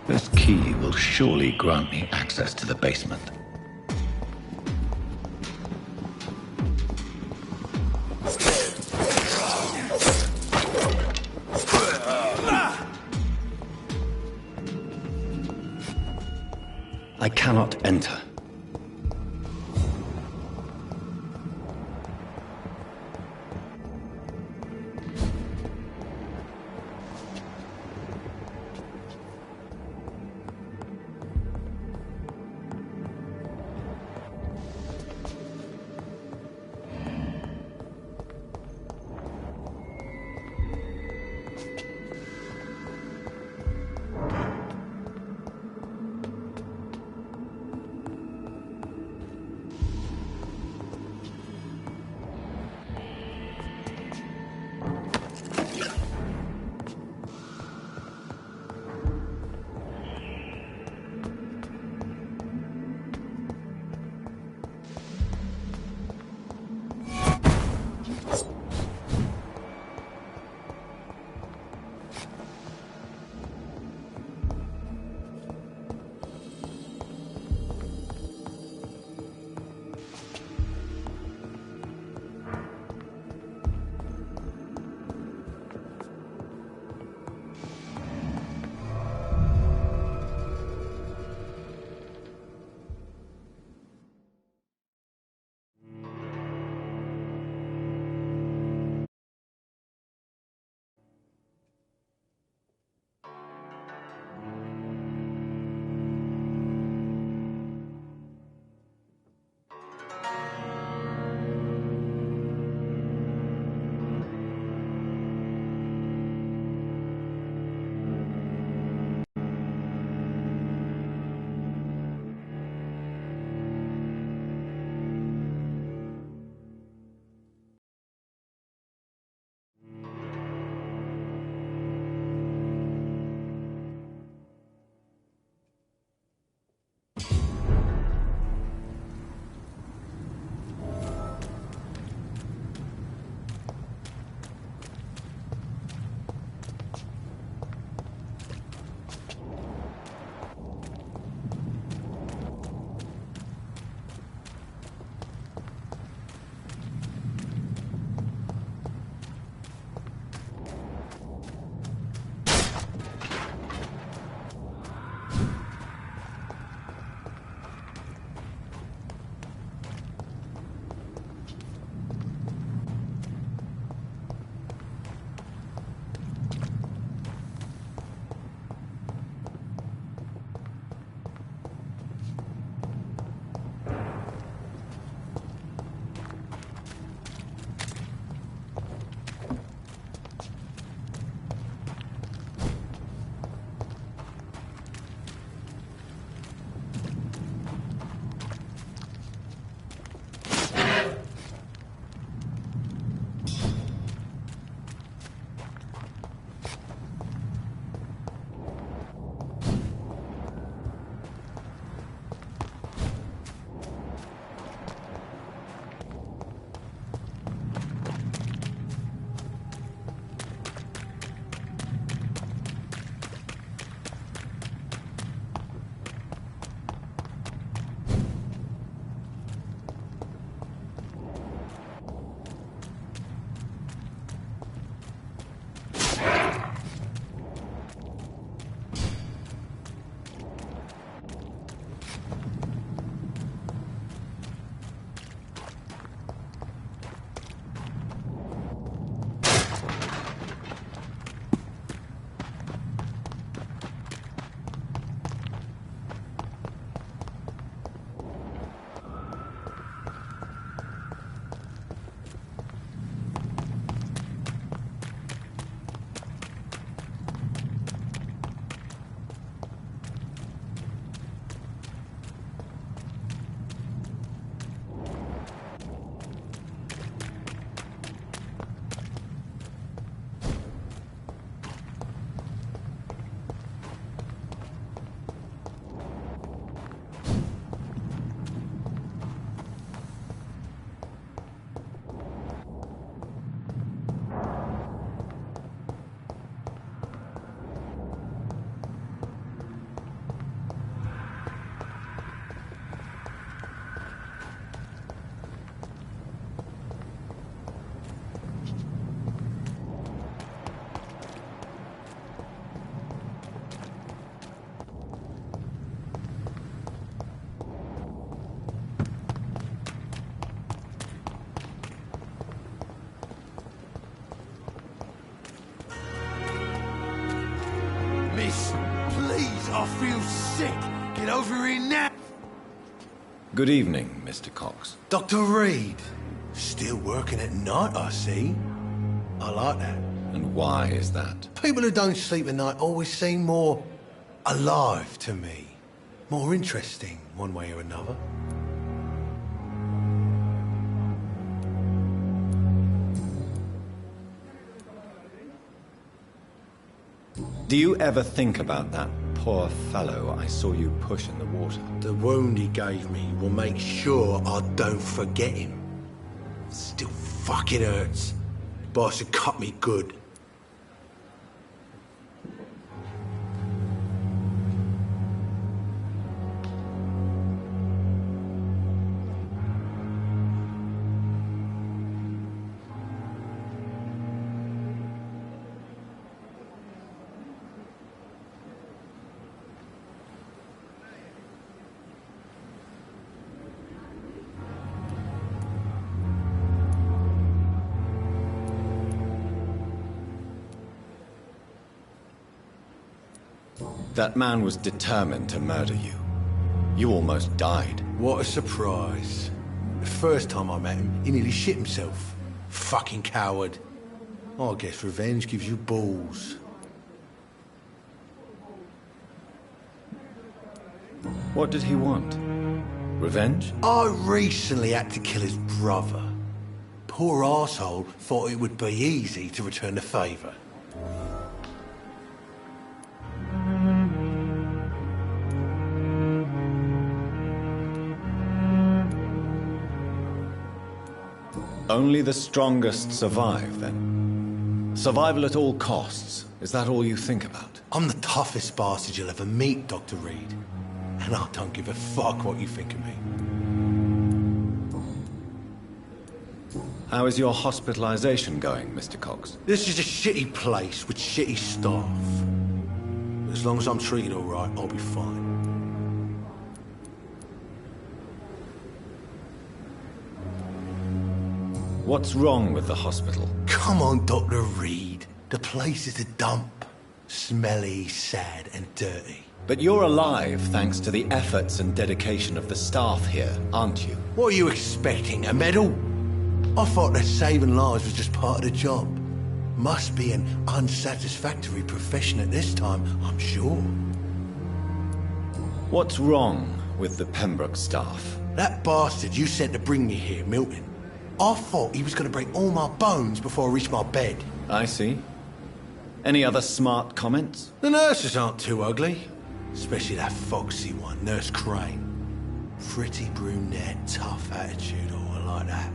This key will surely grant me access to the basement. I cannot enter. feel sick. Get over here now. Good evening, Mr. Cox. Dr. Reed. Still working at night, I see. I like that. And why is that? People who don't sleep at night always seem more alive to me. More interesting, one way or another. Do you ever think about that poor fellow I saw you push in the water? The wound he gave me will make sure I don't forget him. Still fucking hurts. Boss had cut me good. That man was determined to murder you. You almost died. What a surprise. The first time I met him, he nearly shit himself. Fucking coward. I guess revenge gives you balls. What did he want? Revenge? I recently had to kill his brother. Poor arsehole thought it would be easy to return the favour. Only the strongest survive, then? Survival at all costs. Is that all you think about? I'm the toughest bastard you'll ever meet, Dr. Reed. And I don't give a fuck what you think of me. How is your hospitalization going, Mr. Cox? This is a shitty place with shitty staff. As long as I'm treated all right, I'll be fine. What's wrong with the hospital? Come on, Dr. Reed. The place is a dump. Smelly, sad, and dirty. But you're alive thanks to the efforts and dedication of the staff here, aren't you? What are you expecting, a medal? I thought that saving lives was just part of the job. Must be an unsatisfactory profession at this time, I'm sure. What's wrong with the Pembroke staff? That bastard you sent to bring me here, Milton. I thought he was going to break all my bones before I reached my bed. I see. Any other smart comments? The nurses aren't too ugly. Especially that foxy one, Nurse Crane. Pretty brunette, tough attitude, oh, I like that.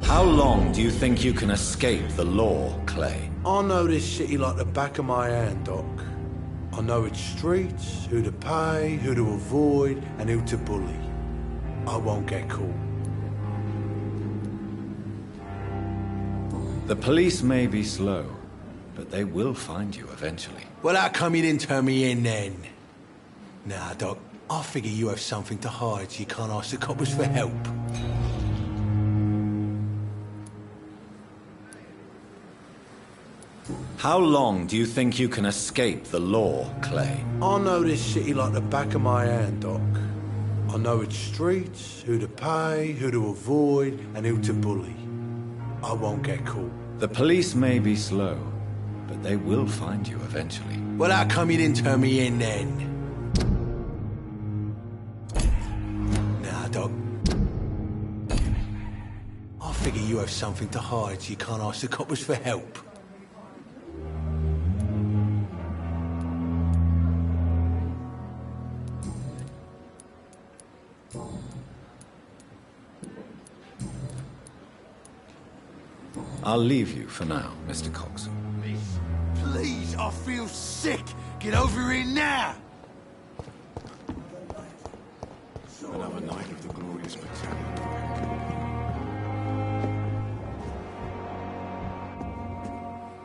How long do you think you can escape the law, Clay? I know this city like the back of my hand, Doc. I know its streets, who to pay, who to avoid, and who to bully. I won't get caught. The police may be slow, but they will find you eventually. Well, how come you didn't turn me in then? Nah, Doc, I figure you have something to hide so you can't ask the coppers for help. How long do you think you can escape the law, Clay? I know this city like the back of my hand, Doc. I know its streets, who to pay, who to avoid, and who to bully. I won't get caught. The police may be slow, but they will find you eventually. Well, how come you didn't turn me in then? Nah, Doc. I figure you have something to hide so you can't ask the coppers for help. I'll leave you for now, Mr. Cox. Please, I feel sick. Get over here now. Another night of the glorious battalion.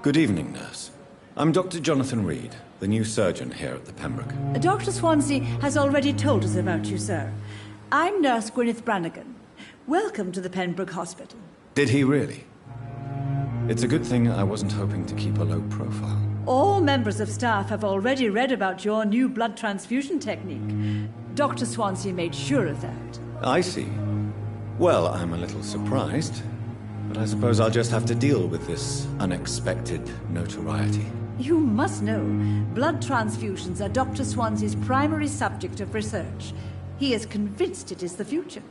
Good evening, nurse. I'm Dr. Jonathan Reed, the new surgeon here at the Pembroke. Dr. Swansea has already told us about you, sir. I'm Nurse Gwyneth Brannigan. Welcome to the Pembroke Hospital. Did he really? It's a good thing I wasn't hoping to keep a low profile. All members of staff have already read about your new blood transfusion technique. Dr. Swansea made sure of that. I see. Well, I'm a little surprised, but I suppose I'll just have to deal with this unexpected notoriety. You must know, blood transfusions are Dr. Swansea's primary subject of research. He is convinced it is the future.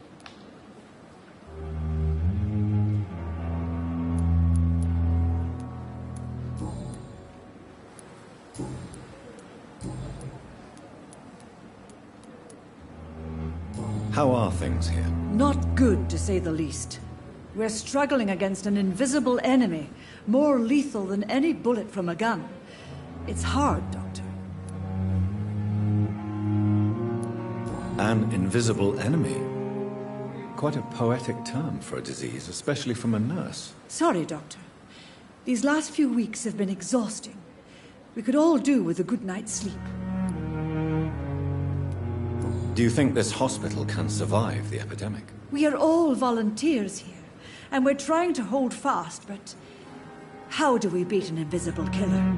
How are things here? Not good, to say the least. We're struggling against an invisible enemy, more lethal than any bullet from a gun. It's hard, Doctor. An invisible enemy? Quite a poetic term for a disease, especially from a nurse. Sorry, Doctor. These last few weeks have been exhausting. We could all do with a good night's sleep. Do you think this hospital can survive the epidemic? We are all volunteers here, and we're trying to hold fast, but how do we beat an invisible killer?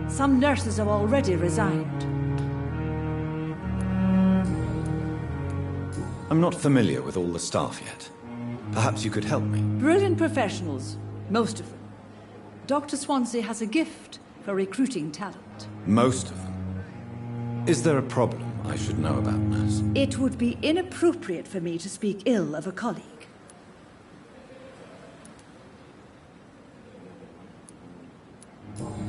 Some nurses have already resigned. I'm not familiar with all the staff yet. Perhaps you could help me. Brilliant professionals, most of them. Dr. Swansea has a gift for recruiting talent. Most of them? Is there a problem I should know about, nurse? It would be inappropriate for me to speak ill of a colleague.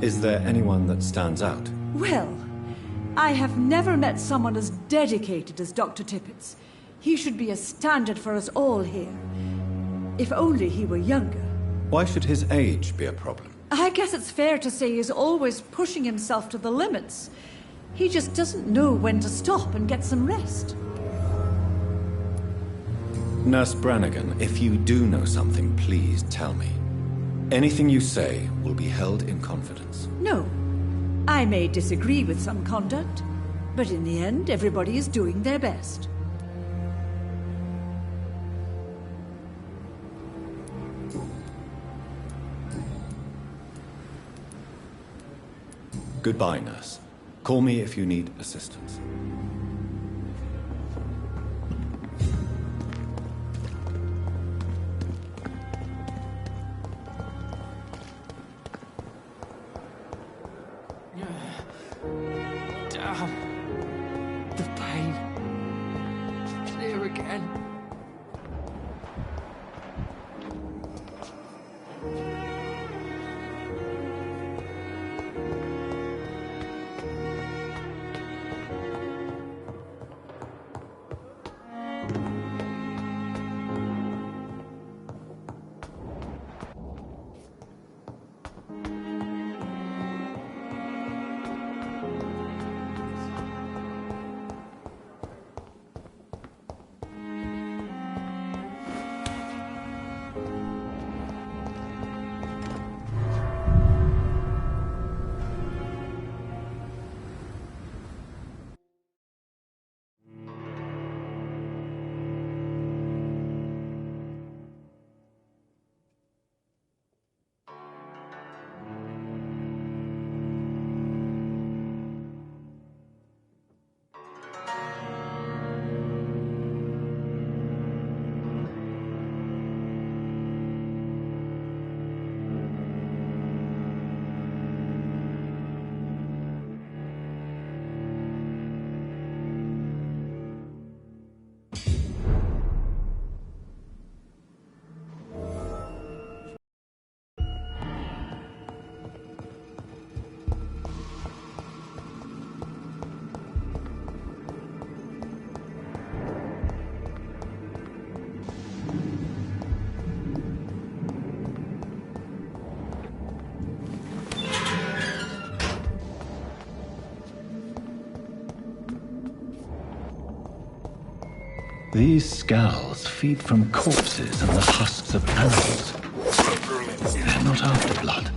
Is there anyone that stands out? Well, I have never met someone as dedicated as Dr. Tippett's. He should be a standard for us all here. If only he were younger. Why should his age be a problem? I guess it's fair to say he's always pushing himself to the limits. He just doesn't know when to stop and get some rest. Nurse Brannigan, if you do know something, please tell me. Anything you say will be held in confidence. No. I may disagree with some conduct, but in the end, everybody is doing their best. Goodbye, nurse. Call me if you need assistance. Damn. The pain. Here again. These skulls feed from corpses and the husks of animals. They're not after blood.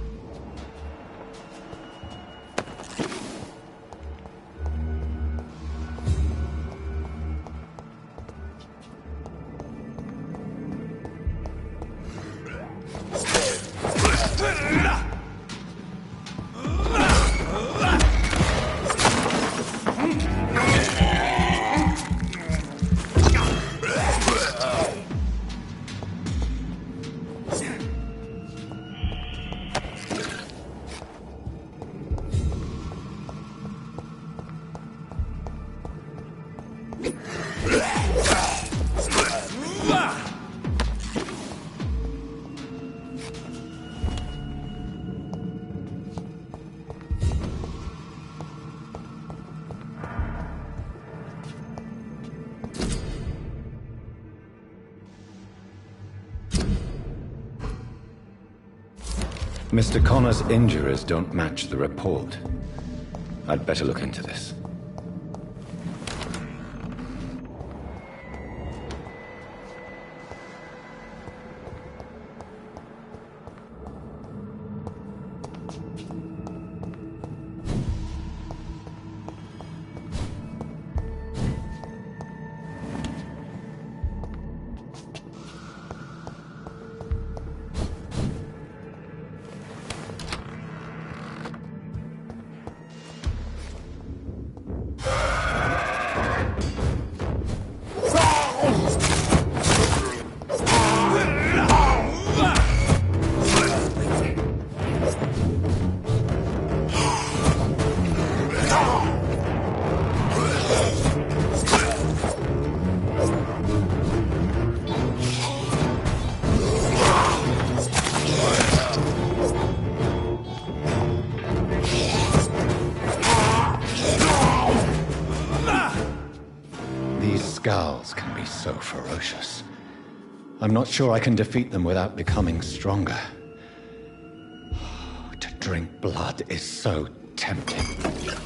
Mr. Connor's injuries don't match the report. I'd better look into this. Scowls can be so ferocious. I'm not sure I can defeat them without becoming stronger. To drink blood is so tempting.